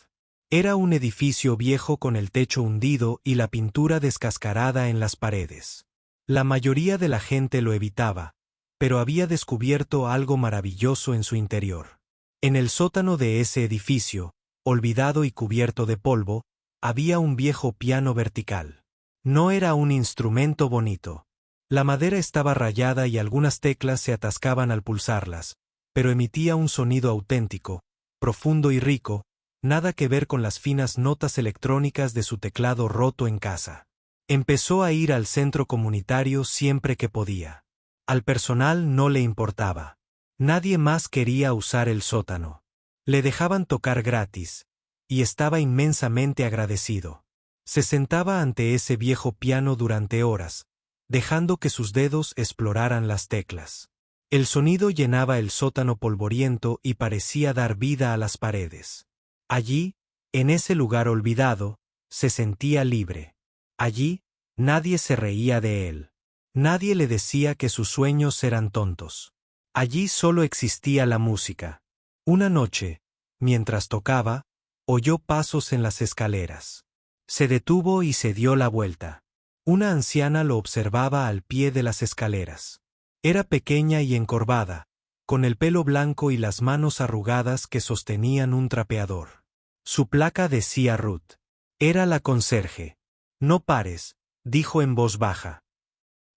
Speaker 1: Era un edificio viejo con el techo hundido y la pintura descascarada en las paredes. La mayoría de la gente lo evitaba, pero había descubierto algo maravilloso en su interior. En el sótano de ese edificio, olvidado y cubierto de polvo, había un viejo piano vertical. No era un instrumento bonito. La madera estaba rayada y algunas teclas se atascaban al pulsarlas, pero emitía un sonido auténtico, profundo y rico, nada que ver con las finas notas electrónicas de su teclado roto en casa. Empezó a ir al centro comunitario siempre que podía. Al personal no le importaba. Nadie más quería usar el sótano. Le dejaban tocar gratis, y estaba inmensamente agradecido. Se sentaba ante ese viejo piano durante horas, dejando que sus dedos exploraran las teclas. El sonido llenaba el sótano polvoriento y parecía dar vida a las paredes. Allí, en ese lugar olvidado, se sentía libre. Allí, nadie se reía de él. Nadie le decía que sus sueños eran tontos. Allí solo existía la música. Una noche, mientras tocaba, oyó pasos en las escaleras. Se detuvo y se dio la vuelta. Una anciana lo observaba al pie de las escaleras. Era pequeña y encorvada, con el pelo blanco y las manos arrugadas que sostenían un trapeador. Su placa decía Ruth. Era la conserje. «No pares», dijo en voz baja.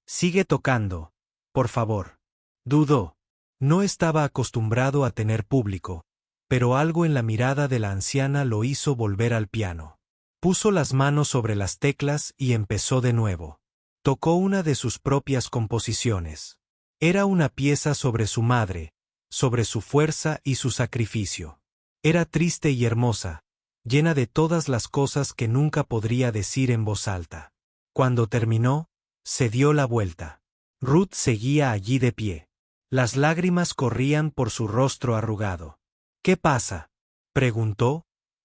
Speaker 1: «Sigue tocando, por favor». Dudó. No estaba acostumbrado a tener público, pero algo en la mirada de la anciana lo hizo volver al piano. Puso las manos sobre las teclas y empezó de nuevo. Tocó una de sus propias composiciones. Era una pieza sobre su madre, sobre su fuerza y su sacrificio. Era triste y hermosa, llena de todas las cosas que nunca podría decir en voz alta. Cuando terminó, se dio la vuelta. Ruth seguía allí de pie. Las lágrimas corrían por su rostro arrugado. «¿Qué pasa?», preguntó,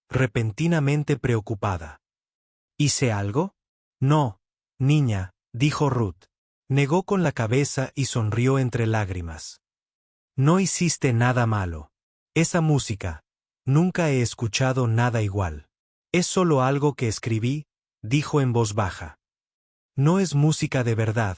Speaker 1: repentinamente preocupada. «¿Hice algo?». «No, niña», dijo Ruth. Negó con la cabeza y sonrió entre lágrimas. No hiciste nada malo. Esa música, nunca he escuchado nada igual. Es solo algo que escribí, dijo en voz baja. No es música de verdad,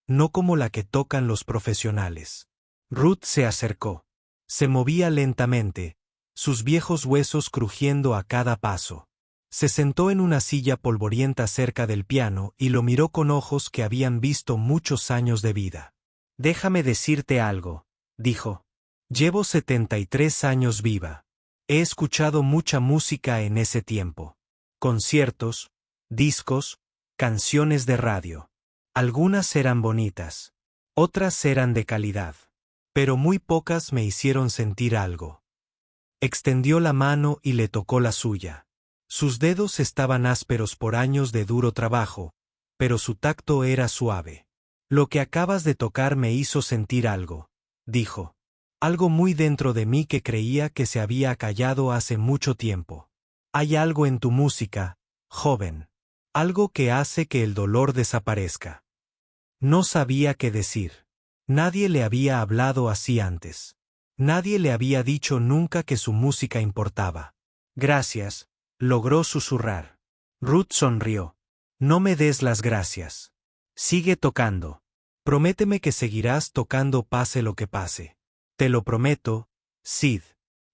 Speaker 1: no como la que tocan los profesionales. Ruth se acercó. Se movía lentamente, sus viejos huesos crujiendo a cada paso. Se sentó en una silla polvorienta cerca del piano y lo miró con ojos que habían visto muchos años de vida. Déjame decirte algo, dijo. Llevo 73 años viva. He escuchado mucha música en ese tiempo. Conciertos, discos, canciones de radio. Algunas eran bonitas. Otras eran de calidad. Pero muy pocas me hicieron sentir algo. Extendió la mano y le tocó la suya. Sus dedos estaban ásperos por años de duro trabajo, pero su tacto era suave. Lo que acabas de tocar me hizo sentir algo, dijo. Algo muy dentro de mí que creía que se había acallado hace mucho tiempo. Hay algo en tu música, joven. Algo que hace que el dolor desaparezca. No sabía qué decir. Nadie le había hablado así antes. Nadie le había dicho nunca que su música importaba. Gracias, logró susurrar. Ruth sonrió. No me des las gracias. Sigue tocando. Prométeme que seguirás tocando pase lo que pase. Te lo prometo, Sid.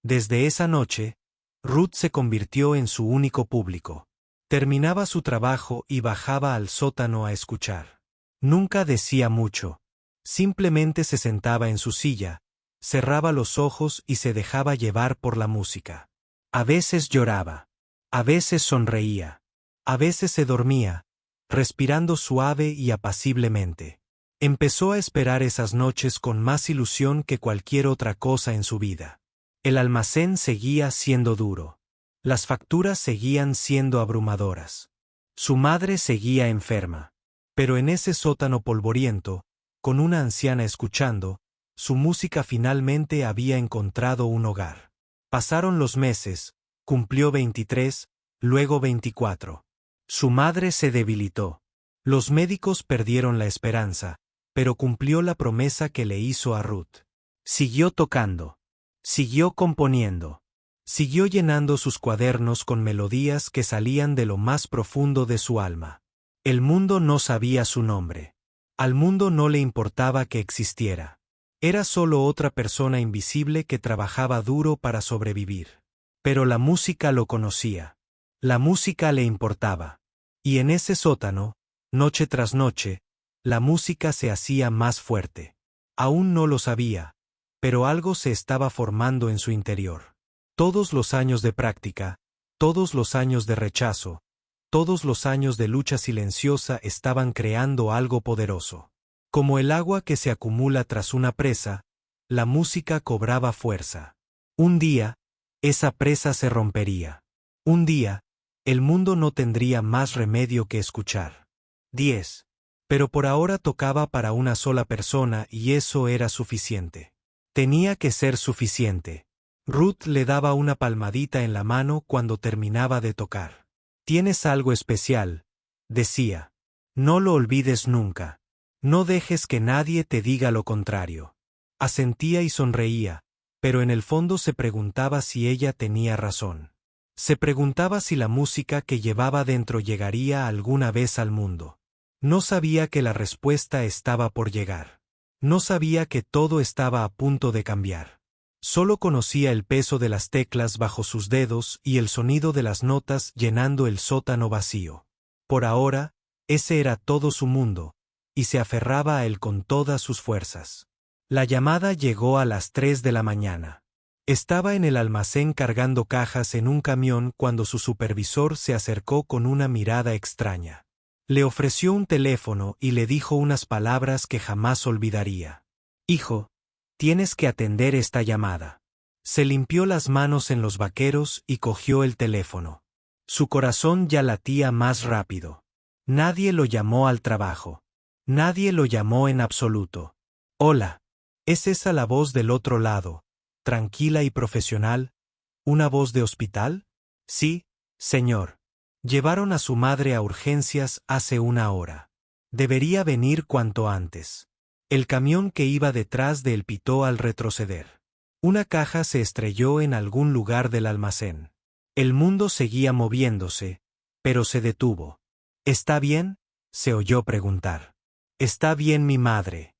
Speaker 1: Desde esa noche, Ruth se convirtió en su único público. Terminaba su trabajo y bajaba al sótano a escuchar. Nunca decía mucho. Simplemente se sentaba en su silla, cerraba los ojos y se dejaba llevar por la música. A veces lloraba. A veces sonreía. A veces se dormía, respirando suave y apaciblemente. Empezó a esperar esas noches con más ilusión que cualquier otra cosa en su vida. El almacén seguía siendo duro. Las facturas seguían siendo abrumadoras. Su madre seguía enferma. Pero en ese sótano polvoriento, con una anciana escuchando, su música finalmente había encontrado un hogar. Pasaron los meses, cumplió 23, luego 24. Su madre se debilitó. Los médicos perdieron la esperanza, pero cumplió la promesa que le hizo a Ruth. Siguió tocando. Siguió componiendo. Siguió llenando sus cuadernos con melodías que salían de lo más profundo de su alma. El mundo no sabía su nombre. Al mundo no le importaba que existiera. Era solo otra persona invisible que trabajaba duro para sobrevivir. Pero la música lo conocía. La música le importaba. Y en ese sótano, noche tras noche, la música se hacía más fuerte. Aún no lo sabía, pero algo se estaba formando en su interior. Todos los años de práctica, todos los años de rechazo, todos los años de lucha silenciosa estaban creando algo poderoso. Como el agua que se acumula tras una presa, la música cobraba fuerza. Un día, esa presa se rompería. Un día, el mundo no tendría más remedio que escuchar. 10. Pero por ahora tocaba para una sola persona y eso era suficiente. Tenía que ser suficiente. Ruth le daba una palmadita en la mano cuando terminaba de tocar. Tienes algo especial, decía. No lo olvides nunca. No dejes que nadie te diga lo contrario. Asentía y sonreía, pero en el fondo se preguntaba si ella tenía razón. Se preguntaba si la música que llevaba dentro llegaría alguna vez al mundo. No sabía que la respuesta estaba por llegar. No sabía que todo estaba a punto de cambiar. Solo conocía el peso de las teclas bajo sus dedos y el sonido de las notas llenando el sótano vacío. Por ahora, ese era todo su mundo, y se aferraba a él con todas sus fuerzas. La llamada llegó a las 3 de la mañana. Estaba en el almacén cargando cajas en un camión cuando su supervisor se acercó con una mirada extraña. Le ofreció un teléfono y le dijo unas palabras que jamás olvidaría. Hijo, tienes que atender esta llamada. Se limpió las manos en los vaqueros y cogió el teléfono. Su corazón ya latía más rápido. Nadie lo llamó al trabajo. Nadie lo llamó en absoluto. Hola. ¿Es esa la voz del otro lado, tranquila y profesional? ¿Una voz de hospital? Sí, señor. Llevaron a su madre a urgencias hace una hora. Debería venir cuanto antes. El camión que iba detrás de él pitó al retroceder. Una caja se estrelló en algún lugar del almacén. El mundo seguía moviéndose, pero se detuvo. ¿Está bien?, se oyó preguntar. ¿Está bien mi madre?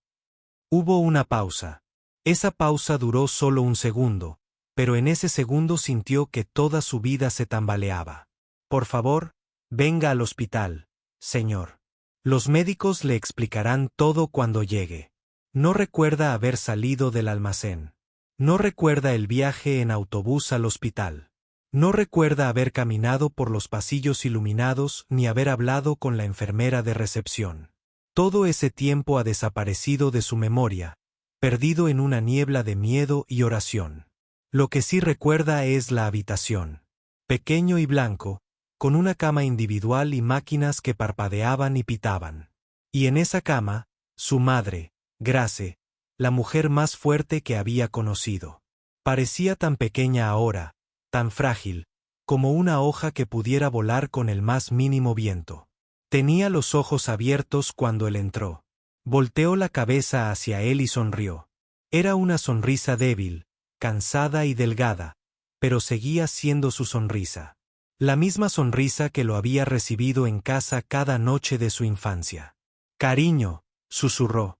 Speaker 1: Hubo una pausa. Esa pausa duró solo un segundo, pero en ese segundo sintió que toda su vida se tambaleaba. Por favor, venga al hospital, señor. Los médicos le explicarán todo cuando llegue. No recuerda haber salido del almacén. No recuerda el viaje en autobús al hospital. No recuerda haber caminado por los pasillos iluminados ni haber hablado con la enfermera de recepción. Todo ese tiempo ha desaparecido de su memoria, perdido en una niebla de miedo y oración. Lo que sí recuerda es la habitación. Pequeño y blanco, con una cama individual y máquinas que parpadeaban y pitaban. Y en esa cama, su madre, Grace, la mujer más fuerte que había conocido. Parecía tan pequeña ahora, tan frágil, como una hoja que pudiera volar con el más mínimo viento. Tenía los ojos abiertos cuando él entró. Volteó la cabeza hacia él y sonrió. Era una sonrisa débil, cansada y delgada, pero seguía siendo su sonrisa. La misma sonrisa que lo había recibido en casa cada noche de su infancia. «Cariño», susurró.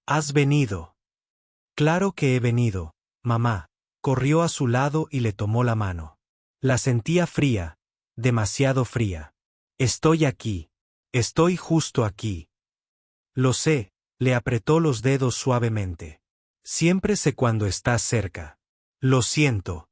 Speaker 1: «¿Has venido?» «Claro que he venido, mamá». Corrió a su lado y le tomó la mano. La sentía fría, demasiado fría. «Estoy aquí. Estoy justo aquí». «Lo sé», le apretó los dedos suavemente. «Siempre sé cuando estás cerca». «Lo siento».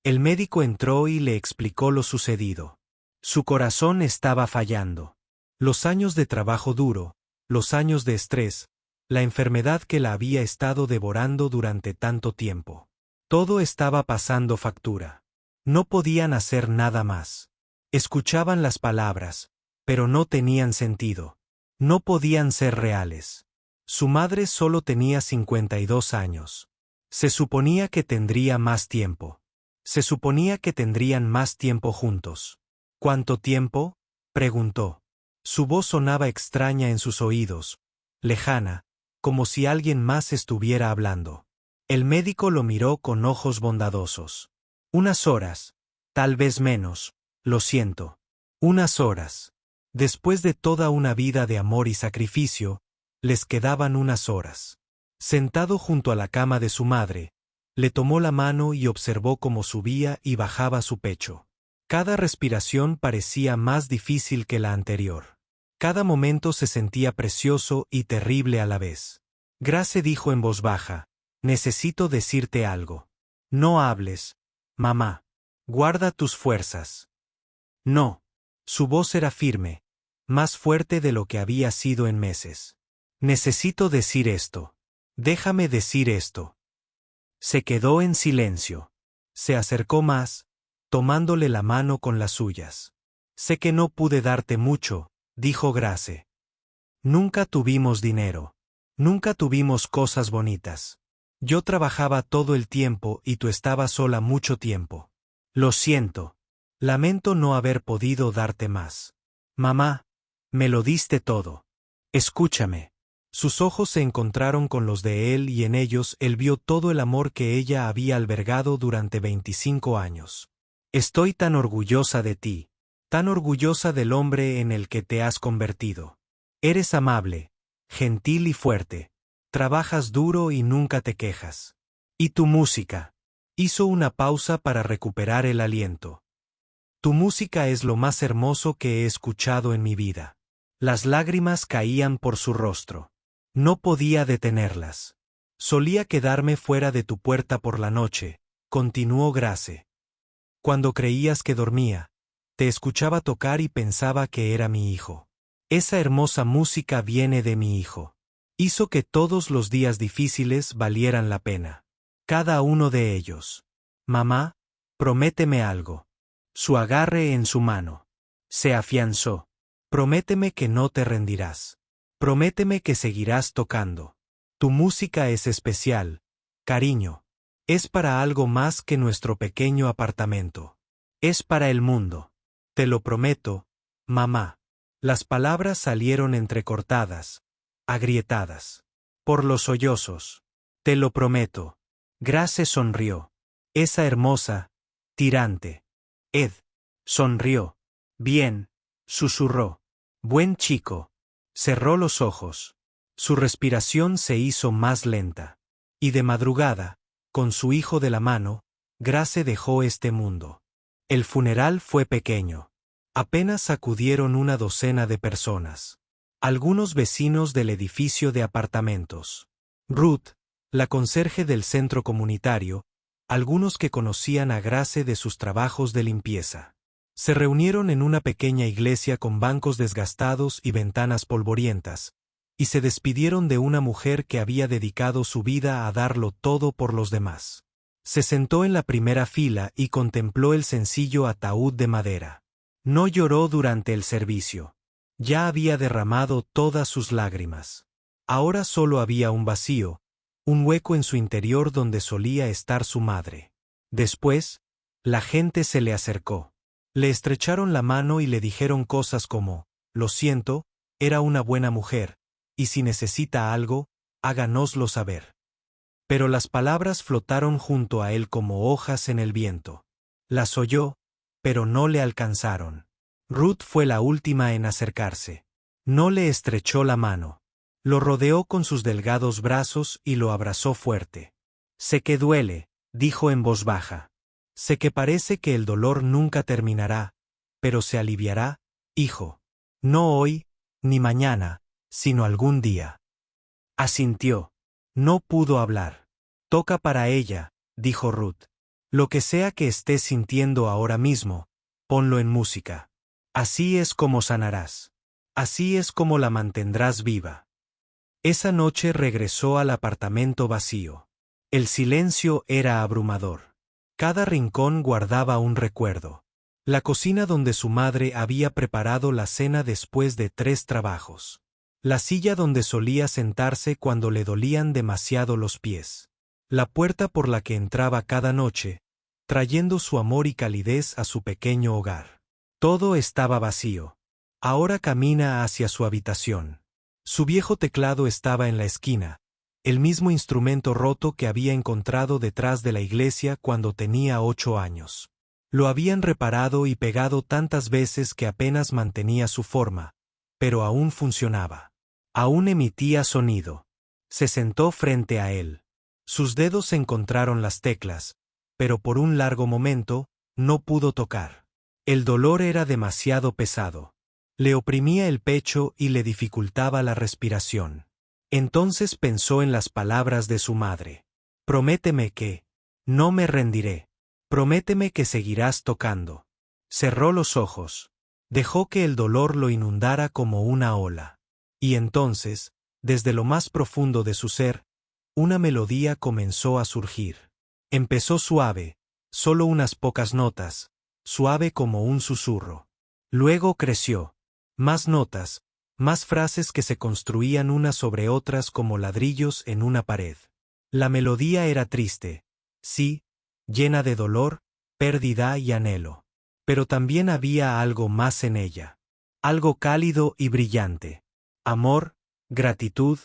Speaker 1: El médico entró y le explicó lo sucedido. Su corazón estaba fallando. Los años de trabajo duro, los años de estrés, la enfermedad que la había estado devorando durante tanto tiempo. Todo estaba pasando factura. No podían hacer nada más. Escuchaban las palabras, pero no tenían sentido. No podían ser reales. Su madre solo tenía 52 años. Se suponía que tendría más tiempo. Se suponía que tendrían más tiempo juntos. ¿Cuánto tiempo?, preguntó. Su voz sonaba extraña en sus oídos, lejana, como si alguien más estuviera hablando. El médico lo miró con ojos bondadosos. «Unas horas, tal vez menos, lo siento. Unas horas». Después de toda una vida de amor y sacrificio, les quedaban unas horas. Sentado junto a la cama de su madre, le tomó la mano y observó cómo subía y bajaba su pecho. Cada respiración parecía más difícil que la anterior. Cada momento se sentía precioso y terrible a la vez. Grace dijo en voz baja: «Necesito decirte algo. No hables, mamá. Guarda tus fuerzas». «No». Su voz era firme, más fuerte de lo que había sido en meses. «Necesito decir esto. Déjame decir esto». Se quedó en silencio. Se acercó más, tomándole la mano con las suyas. «Sé que no pude darte mucho», dijo Grace. «Nunca tuvimos dinero. Nunca tuvimos cosas bonitas. Yo trabajaba todo el tiempo y tú estabas sola mucho tiempo. Lo siento. Lamento no haber podido darte más. Mamá, me lo diste todo. Escúchame». Sus ojos se encontraron con los de él y en ellos él vio todo el amor que ella había albergado durante 25 años. «Estoy tan orgullosa de ti, tan orgullosa del hombre en el que te has convertido. Eres amable, gentil y fuerte. Trabajas duro y nunca te quejas. ¿Y tu música?». Hizo una pausa para recuperar el aliento. «Tu música es lo más hermoso que he escuchado en mi vida». Las lágrimas caían por su rostro. No podía detenerlas. «Solía quedarme fuera de tu puerta por la noche», continuó Grace. «Cuando creías que dormía, te escuchaba tocar y pensaba que era mi hijo. Esa hermosa música viene de mi hijo. Hizo que todos los días difíciles valieran la pena. Cada uno de ellos. Mamá, prométeme algo». Su agarre en su mano se afianzó. «Prométeme que no te rendirás. Prométeme que seguirás tocando. Tu música es especial, cariño. Es para algo más que nuestro pequeño apartamento. Es para el mundo. Te lo prometo, mamá». Las palabras salieron entrecortadas, agrietadas. Por los sollozos. Te lo prometo. Grace sonrió. Esa hermosa, tirante. Ed. Sonrió. Bien, susurró. Buen chico. Cerró los ojos. Su respiración se hizo más lenta. Y de madrugada, con su hijo de la mano, Grace dejó este mundo. El funeral fue pequeño. Apenas acudieron una docena de personas. Algunos vecinos del edificio de apartamentos. Ruth, la conserje del centro comunitario, algunos que conocían a Grace de sus trabajos de limpieza. Se reunieron en una pequeña iglesia con bancos desgastados y ventanas polvorientas, y se despidieron de una mujer que había dedicado su vida a darlo todo por los demás. Se sentó en la primera fila y contempló el sencillo ataúd de madera. No lloró durante el servicio. Ya había derramado todas sus lágrimas. Ahora solo había un vacío, un hueco en su interior donde solía estar su madre. Después, la gente se le acercó. Le estrecharon la mano y le dijeron cosas como, lo siento, era una buena mujer, y si necesita algo, háganoslo saber. Pero las palabras flotaron junto a él como hojas en el viento. Las oyó, pero no le alcanzaron. Ruth fue la última en acercarse. No le estrechó la mano. Lo rodeó con sus delgados brazos y lo abrazó fuerte. Sé que duele, dijo en voz baja. Sé que parece que el dolor nunca terminará, pero se aliviará, hijo. No hoy, ni mañana, sino algún día. Asintió. No pudo hablar. Toca para ella, dijo Ruth. Lo que sea que estés sintiendo ahora mismo, ponlo en música. Así es como sanarás. Así es como la mantendrás viva. Esa noche regresó al apartamento vacío. El silencio era abrumador. Cada rincón guardaba un recuerdo. La cocina donde su madre había preparado la cena después de 3 trabajos. La silla donde solía sentarse cuando le dolían demasiado los pies. La puerta por la que entraba cada noche, trayendo su amor y calidez a su pequeño hogar. Todo estaba vacío. Ahora camina hacia su habitación. Su viejo teclado estaba en la esquina, el mismo instrumento roto que había encontrado detrás de la iglesia cuando tenía 8 años. Lo habían reparado y pegado tantas veces que apenas mantenía su forma, pero aún funcionaba. Aún emitía sonido. Se sentó frente a él. Sus dedos encontraron las teclas, pero por un largo momento, no pudo tocar. El dolor era demasiado pesado. Le oprimía el pecho y le dificultaba la respiración. Entonces pensó en las palabras de su madre. Prométeme que no me rendiré. Prométeme que seguirás tocando. Cerró los ojos. Dejó que el dolor lo inundara como una ola. Y entonces, desde lo más profundo de su ser, una melodía comenzó a surgir. Empezó suave, solo unas pocas notas, suave como un susurro. Luego creció. Más notas, más frases que se construían unas sobre otras como ladrillos en una pared. La melodía era triste, sí, llena de dolor, pérdida y anhelo. Pero también había algo más en ella. Algo cálido y brillante. Amor, gratitud,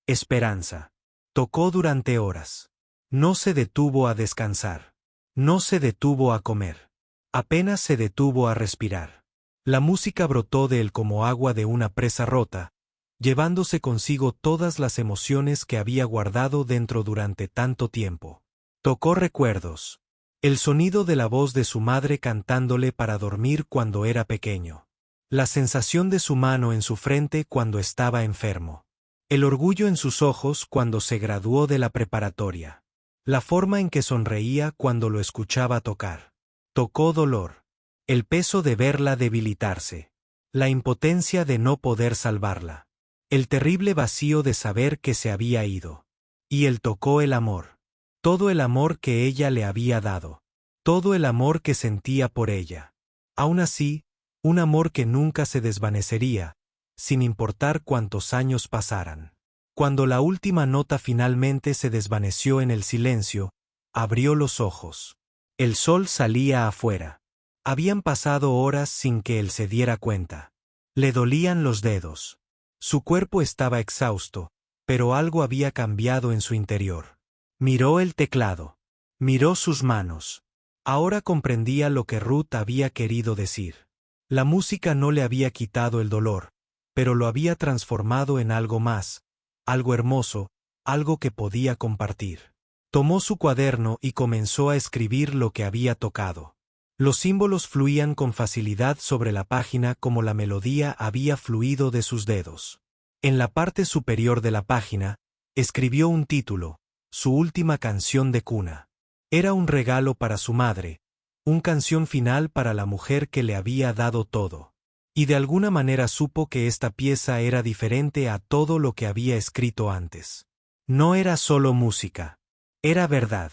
Speaker 1: esperanza. Tocó durante horas. No se detuvo a descansar. No se detuvo a comer. Apenas se detuvo a respirar. La música brotó de él como agua de una presa rota, llevándose consigo todas las emociones que había guardado dentro durante tanto tiempo. Tocó recuerdos. El sonido de la voz de su madre cantándole para dormir cuando era pequeño. La sensación de su mano en su frente cuando estaba enfermo. El orgullo en sus ojos cuando se graduó de la preparatoria. La forma en que sonreía cuando lo escuchaba tocar. Tocó dolor. El peso de verla debilitarse. La impotencia de no poder salvarla. El terrible vacío de saber que se había ido. Y él tocó el amor. Todo el amor que ella le había dado. Todo el amor que sentía por ella. Aún así, un amor que nunca se desvanecería, sin importar cuántos años pasaran. Cuando la última nota finalmente se desvaneció en el silencio, abrió los ojos. El sol salía afuera. Habían pasado horas sin que él se diera cuenta. Le dolían los dedos. Su cuerpo estaba exhausto, pero algo había cambiado en su interior. Miró el teclado. Miró sus manos. Ahora comprendía lo que Ruth había querido decir. La música no le había quitado el dolor, pero lo había transformado en algo más, algo hermoso, algo que podía compartir. Tomó su cuaderno y comenzó a escribir lo que había tocado. Los símbolos fluían con facilidad sobre la página como la melodía había fluido de sus dedos. En la parte superior de la página, escribió un título, su última canción de cuna. Era un regalo para su madre, una canción final para la mujer que le había dado todo. Y de alguna manera supo que esta pieza era diferente a todo lo que había escrito antes. No era solo música. Era verdad.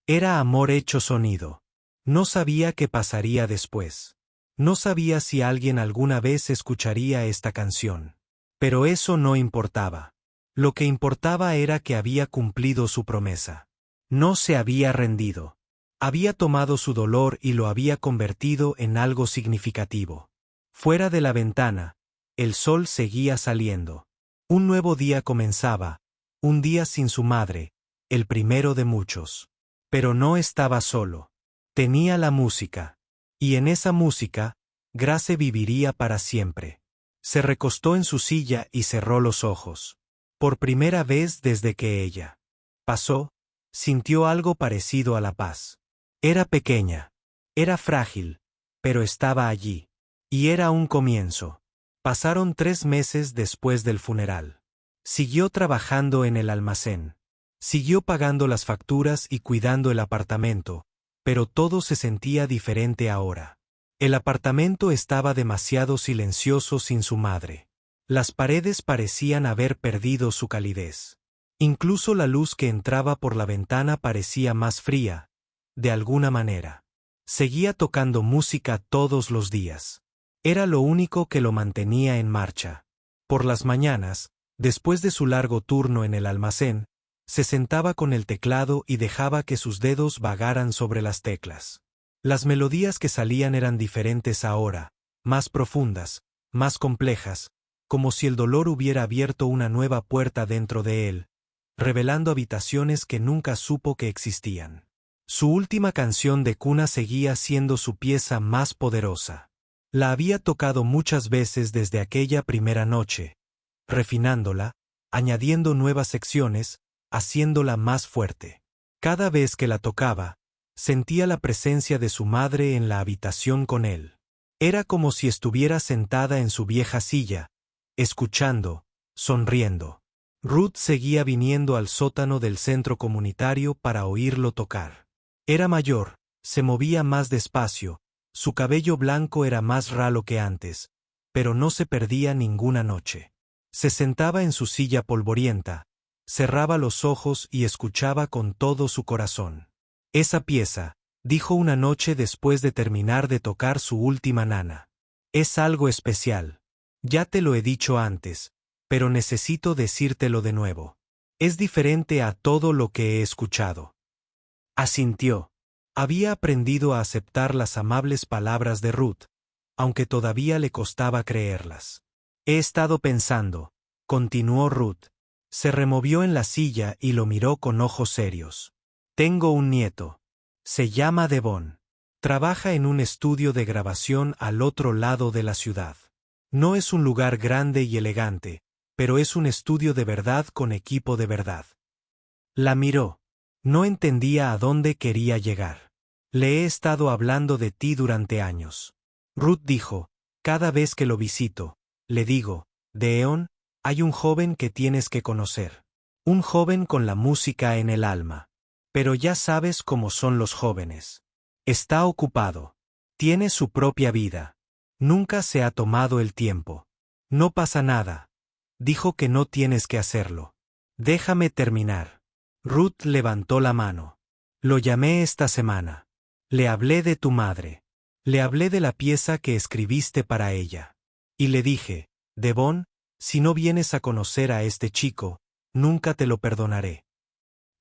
Speaker 1: Era amor hecho sonido. No sabía qué pasaría después. No sabía si alguien alguna vez escucharía esta canción. Pero eso no importaba. Lo que importaba era que había cumplido su promesa. No se había rendido. Había tomado su dolor y lo había convertido en algo significativo. Fuera de la ventana, el sol seguía saliendo. Un nuevo día comenzaba, un día sin su madre, el primero de muchos. Pero no estaba solo. Tenía la música. Y en esa música, Grace viviría para siempre. Se recostó en su silla y cerró los ojos. Por primera vez desde que ella pasó, sintió algo parecido a la paz. Era pequeña. Era frágil. Pero estaba allí. Y era un comienzo. Pasaron 3 meses después del funeral. Siguió trabajando en el almacén. Siguió pagando las facturas y cuidando el apartamento, pero todo se sentía diferente ahora. El apartamento estaba demasiado silencioso sin su madre. Las paredes parecían haber perdido su calidez. Incluso la luz que entraba por la ventana parecía más fría, de alguna manera. Seguía tocando música todos los días. Era lo único que lo mantenía en marcha. Por las mañanas, después de su largo turno en el almacén, se sentaba con el teclado y dejaba que sus dedos vagaran sobre las teclas. Las melodías que salían eran diferentes ahora, más profundas, más complejas, como si el dolor hubiera abierto una nueva puerta dentro de él, revelando habitaciones que nunca supo que existían. Su última canción de cuna seguía siendo su pieza más poderosa. La había tocado muchas veces desde aquella primera noche, refinándola, añadiendo nuevas secciones, haciéndola más fuerte. Cada vez que la tocaba, sentía la presencia de su madre en la habitación con él. Era como si estuviera sentada en su vieja silla, escuchando, sonriendo. Ruth seguía viniendo al sótano del centro comunitario para oírlo tocar. Era mayor, se movía más despacio, su cabello blanco era más ralo que antes, pero no se perdía ninguna noche. Se sentaba en su silla polvorienta, cerraba los ojos y escuchaba con todo su corazón. Esa pieza, dijo una noche después de terminar de tocar su última nana. Es algo especial. Ya te lo he dicho antes, pero necesito decírtelo de nuevo. Es diferente a todo lo que he escuchado. Asintió. Había aprendido a aceptar las amables palabras de Ruth, aunque todavía le costaba creerlas. He estado pensando, continuó Ruth. Se removió en la silla y lo miró con ojos serios. Tengo un nieto. Se llama Devon. Trabaja en un estudio de grabación al otro lado de la ciudad. No es un lugar grande y elegante, pero es un estudio de verdad con equipo de verdad. La miró. No entendía a dónde quería llegar. Le he estado hablando de ti durante años. Ruth dijo, cada vez que lo visito, le digo, Deon, hay un joven que tienes que conocer. Un joven con la música en el alma. Pero ya sabes cómo son los jóvenes. Está ocupado. Tiene su propia vida. Nunca se ha tomado el tiempo. No pasa nada. Dijo que no tienes que hacerlo. Déjame terminar. Ruth levantó la mano. Lo llamé esta semana. Le hablé de tu madre. Le hablé de la pieza que escribiste para ella. Y le dije, Devon, si no vienes a conocer a este chico, nunca te lo perdonaré.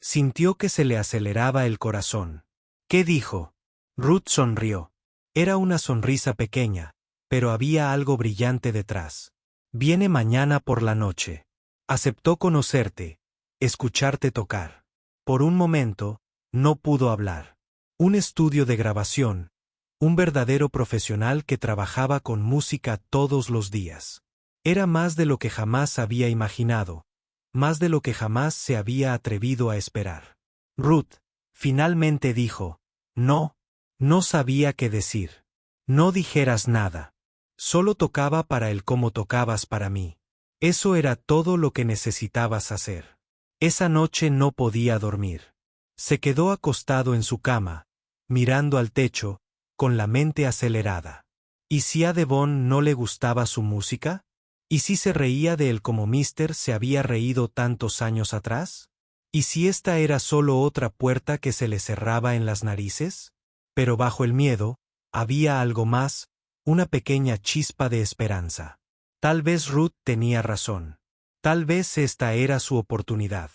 Speaker 1: Sintió que se le aceleraba el corazón. ¿Qué dijo? Ruth sonrió. Era una sonrisa pequeña, pero había algo brillante detrás. Viene mañana por la noche. Aceptó conocerte, escucharte tocar. Por un momento, no pudo hablar. Un estudio de grabación, un verdadero profesional que trabajaba con música todos los días. Era más de lo que jamás había imaginado, más de lo que jamás se había atrevido a esperar. Ruth, finalmente dijo, no sabía qué decir. No dijeras nada. Solo tocaba para él como tocabas para mí. Eso era todo lo que necesitabas hacer. Esa noche no podía dormir. Se quedó acostado en su cama, mirando al techo, con la mente acelerada. ¿Y si a Devon no le gustaba su música? ¿Y si se reía de él como Mister se había reído tantos años atrás? ¿Y si esta era solo otra puerta que se le cerraba en las narices? Pero bajo el miedo, había algo más, una pequeña chispa de esperanza. Tal vez Ruth tenía razón. Tal vez esta era su oportunidad.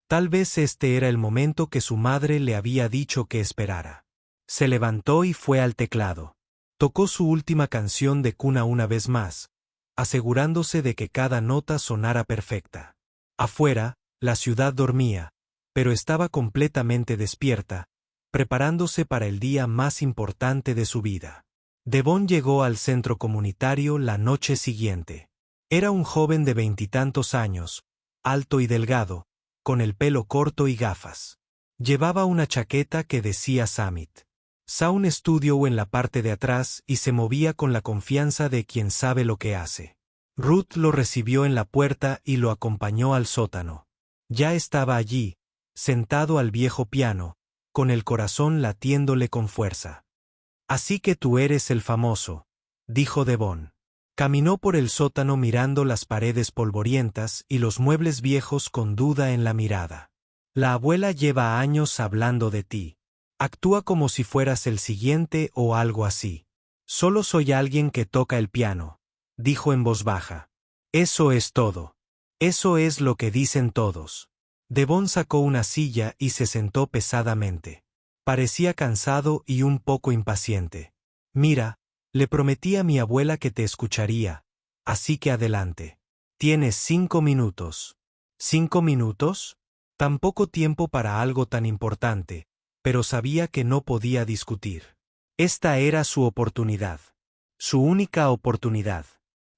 Speaker 1: Tal vez este era el momento que su madre le había dicho que esperara. Se levantó y fue al teclado. Tocó su última canción de cuna una vez más, asegurándose de que cada nota sonara perfecta. Afuera, la ciudad dormía, pero estaba completamente despierta, preparándose para el día más importante de su vida. Devon llegó al centro comunitario la noche siguiente. Era un joven de 20 años, alto y delgado, con el pelo corto y gafas. Llevaba una chaqueta que decía Summit Sound Studio en la parte de atrás y se movía con la confianza de quien sabe lo que hace. Ruth lo recibió en la puerta y lo acompañó al sótano. Ya estaba allí, sentado al viejo piano, con el corazón latiéndole con fuerza. Así que tú eres el famoso, dijo Devon. Caminó por el sótano mirando las paredes polvorientas y los muebles viejos con duda en la mirada. La abuela lleva años hablando de ti. Actúa como si fueras el siguiente o algo así. Solo soy alguien que toca el piano, dijo en voz baja. Eso es todo. Eso es lo que dicen todos. Devon sacó una silla y se sentó pesadamente. Parecía cansado y un poco impaciente. Mira, le prometí a mi abuela que te escucharía, así que adelante. Tienes 5 minutos. ¿5 minutos? Tan poco tiempo para algo tan importante, pero sabía que no podía discutir. Esta era su oportunidad. Su única oportunidad.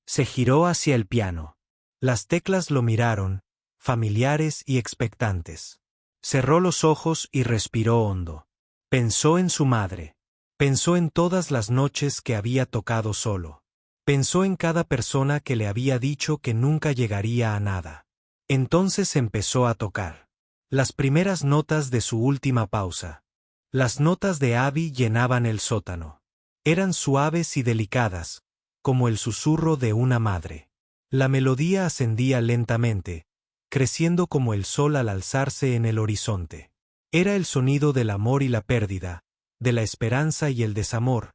Speaker 1: Se giró hacia el piano. Las teclas lo miraron, familiares y expectantes. Cerró los ojos y respiró hondo. Pensó en su madre. Pensó en todas las noches que había tocado solo. Pensó en cada persona que le había dicho que nunca llegaría a nada. Entonces empezó a tocar. Las primeras notas de su última pausa. Las notas de Abby llenaban el sótano. Eran suaves y delicadas, como el susurro de una madre. La melodía ascendía lentamente, creciendo como el sol al alzarse en el horizonte. Era el sonido del amor y la pérdida, de la esperanza y el desamor,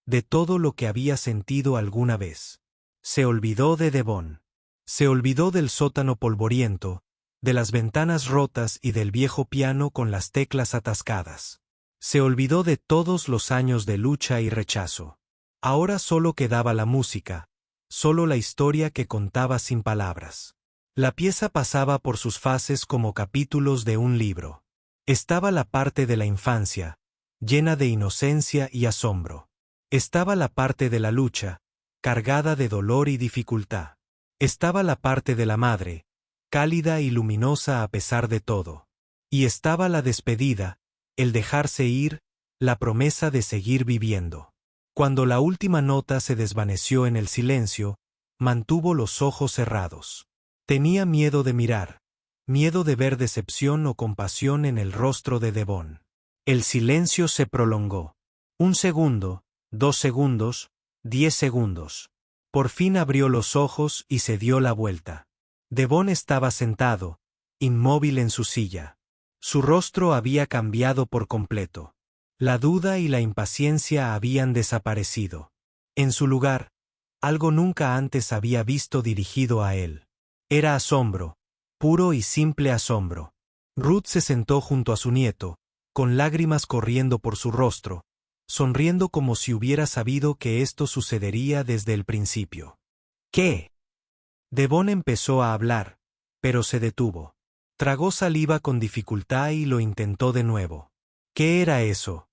Speaker 1: de todo lo que había sentido alguna vez. Se olvidó de Devon. Se olvidó del sótano polvoriento, de las ventanas rotas y del viejo piano con las teclas atascadas. Se olvidó de todos los años de lucha y rechazo. Ahora solo quedaba la música, solo la historia que contaba sin palabras. La pieza pasaba por sus fases como capítulos de un libro. Estaba la parte de la infancia, llena de inocencia y asombro. Estaba la parte de la lucha, cargada de dolor y dificultad. Estaba la parte de la madre, cálida y luminosa a pesar de todo. Y estaba la despedida, el dejarse ir, la promesa de seguir viviendo. Cuando la última nota se desvaneció en el silencio, mantuvo los ojos cerrados. Tenía miedo de mirar, miedo de ver decepción o compasión en el rostro de Devon. El silencio se prolongó. 1 segundo, 2 segundos, 10 segundos. Por fin abrió los ojos y se dio la vuelta. Devon estaba sentado, inmóvil en su silla. Su rostro había cambiado por completo. La duda y la impaciencia habían desaparecido. En su lugar, algo nunca antes había visto dirigido a él. Era asombro, puro y simple asombro. Ruth se sentó junto a su nieto, con lágrimas corriendo por su rostro, sonriendo como si hubiera sabido que esto sucedería desde el principio. ¿Qué? Devon empezó a hablar, pero se detuvo. Tragó saliva con dificultad y lo intentó de nuevo. ¿Qué era eso?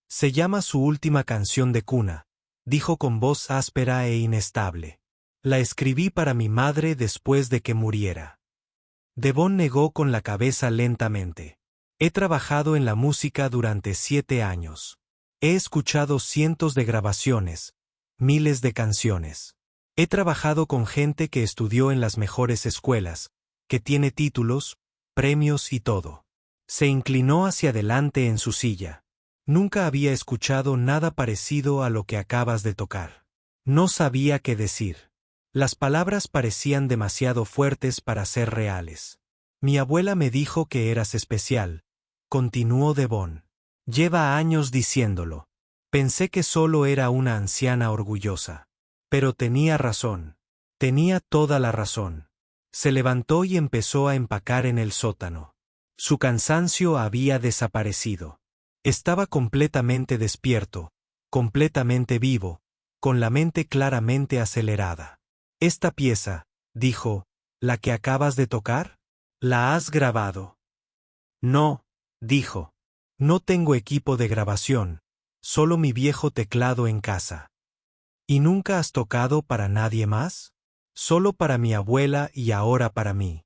Speaker 1: Se llama su última canción de cuna, dijo con voz áspera e inestable. La escribí para mi madre después de que muriera. Devon negó con la cabeza lentamente. He trabajado en la música durante 7 años. He escuchado cientos de grabaciones, miles de canciones. He trabajado con gente que estudió en las mejores escuelas, que tiene títulos, premios y todo. Se inclinó hacia adelante en su silla. Nunca había escuchado nada parecido a lo que acabas de tocar. No sabía qué decir. Las palabras parecían demasiado fuertes para ser reales. Mi abuela me dijo que eras especial, continuó Devon. Lleva años diciéndolo. Pensé que solo era una anciana orgullosa. Pero tenía razón. Tenía toda la razón. Se levantó y empezó a empacar en el sótano. Su cansancio había desaparecido. Estaba completamente despierto, completamente vivo, con la mente claramente acelerada. Esta pieza, dijo, ¿la que acabas de tocar? ¿La has grabado? No, dijo. No tengo equipo de grabación, solo mi viejo teclado en casa. ¿Y nunca has tocado para nadie más? Solo para mi abuela y ahora para mí.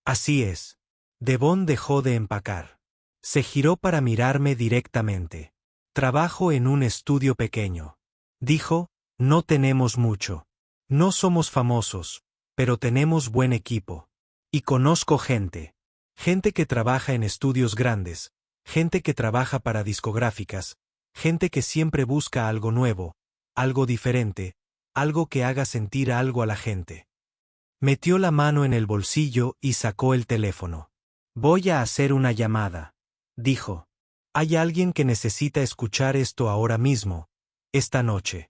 Speaker 1: Así es. Devon dejó de empacar. Se giró para mirarme directamente. Trabajo en un estudio pequeño. Dijo, no tenemos mucho. No somos famosos, pero tenemos buen equipo. Y conozco gente. Gente que trabaja en estudios grandes, gente que trabaja para discográficas, gente que siempre busca algo nuevo, algo diferente, algo que haga sentir algo a la gente. Metió la mano en el bolsillo y sacó el teléfono. Voy a hacer una llamada, dijo. Hay alguien que necesita escuchar esto ahora mismo, esta noche.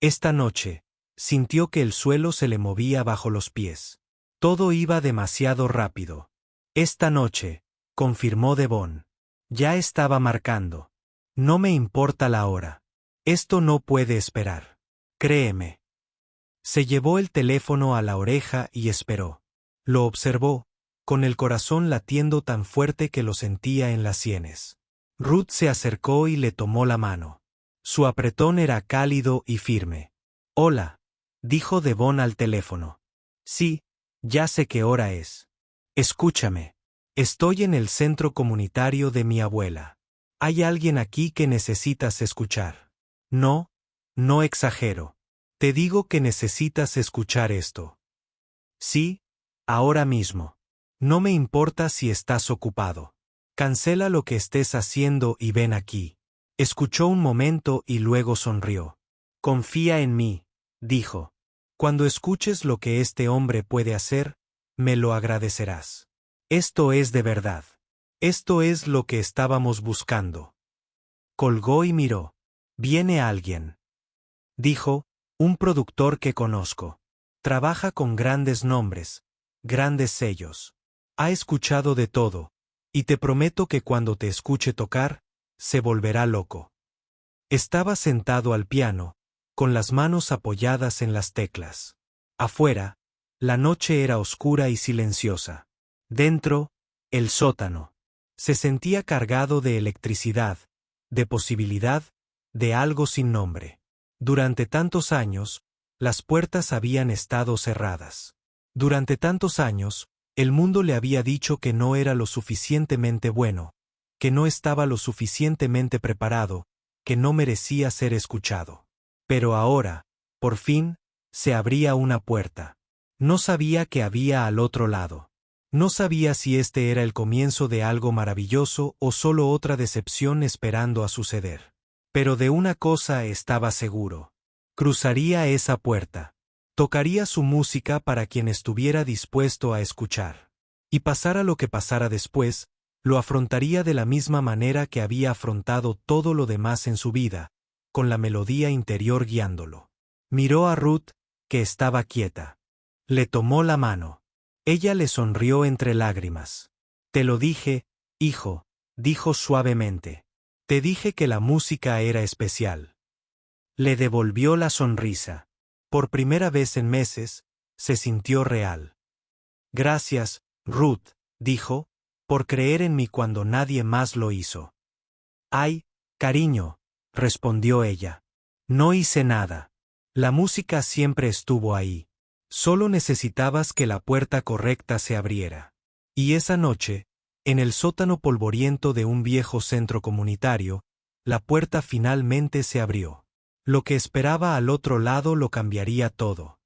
Speaker 1: Esta noche, sintió que el suelo se le movía bajo los pies. Todo iba demasiado rápido. Esta noche, confirmó Devon. Ya estaba marcando. No me importa la hora. Esto no puede esperar. Créeme. Se llevó el teléfono a la oreja y esperó. Lo observó, con el corazón latiendo tan fuerte que lo sentía en las sienes. Ruth se acercó y le tomó la mano. Su apretón era cálido y firme. Hola, dijo Devon al teléfono. Sí, ya sé qué hora es. Escúchame. Estoy en el centro comunitario de mi abuela. Hay alguien aquí que necesitas escuchar. No, no exagero. Te digo que necesitas escuchar esto. Sí, ahora mismo. No me importa si estás ocupado. Cancela lo que estés haciendo y ven aquí. Escuchó un momento y luego sonrió. Confía en mí, dijo. Cuando escuches lo que este hombre puede hacer, me lo agradecerás. Esto es de verdad. Esto es lo que estábamos buscando. Colgó y miró. Viene alguien. Dijo, un productor que conozco. Trabaja con grandes nombres, grandes sellos. Ha escuchado de todo, y te prometo que cuando te escuche tocar, se volverá loco. Estaba sentado al piano, con las manos apoyadas en las teclas. Afuera, la noche era oscura y silenciosa. Dentro, el sótano. Se sentía cargado de electricidad, de posibilidad, de algo sin nombre. Durante tantos años, las puertas habían estado cerradas. Durante tantos años, el mundo le había dicho que no era lo suficientemente bueno, que no estaba lo suficientemente preparado, que no merecía ser escuchado. Pero ahora, por fin, se abría una puerta. No sabía qué había al otro lado. No sabía si este era el comienzo de algo maravilloso o solo otra decepción esperando a suceder. Pero de una cosa estaba seguro. Cruzaría esa puerta. Tocaría su música para quien estuviera dispuesto a escuchar. Y pasara lo que pasara después, lo afrontaría de la misma manera que había afrontado todo lo demás en su vida, con la melodía interior guiándolo. Miró a Ruth, que estaba quieta. Le tomó la mano. Ella le sonrió entre lágrimas. Te lo dije, hijo, dijo suavemente. Te dije que la música era especial. Le devolvió la sonrisa. Por primera vez en meses, se sintió real. Gracias, Ruth, dijo, por creer en mí cuando nadie más lo hizo. Ay, cariño, respondió ella. No hice nada. La música siempre estuvo ahí. Solo necesitabas que la puerta correcta se abriera. Y esa noche, en el sótano polvoriento de un viejo centro comunitario, la puerta finalmente se abrió. Lo que esperaba al otro lado lo cambiaría todo.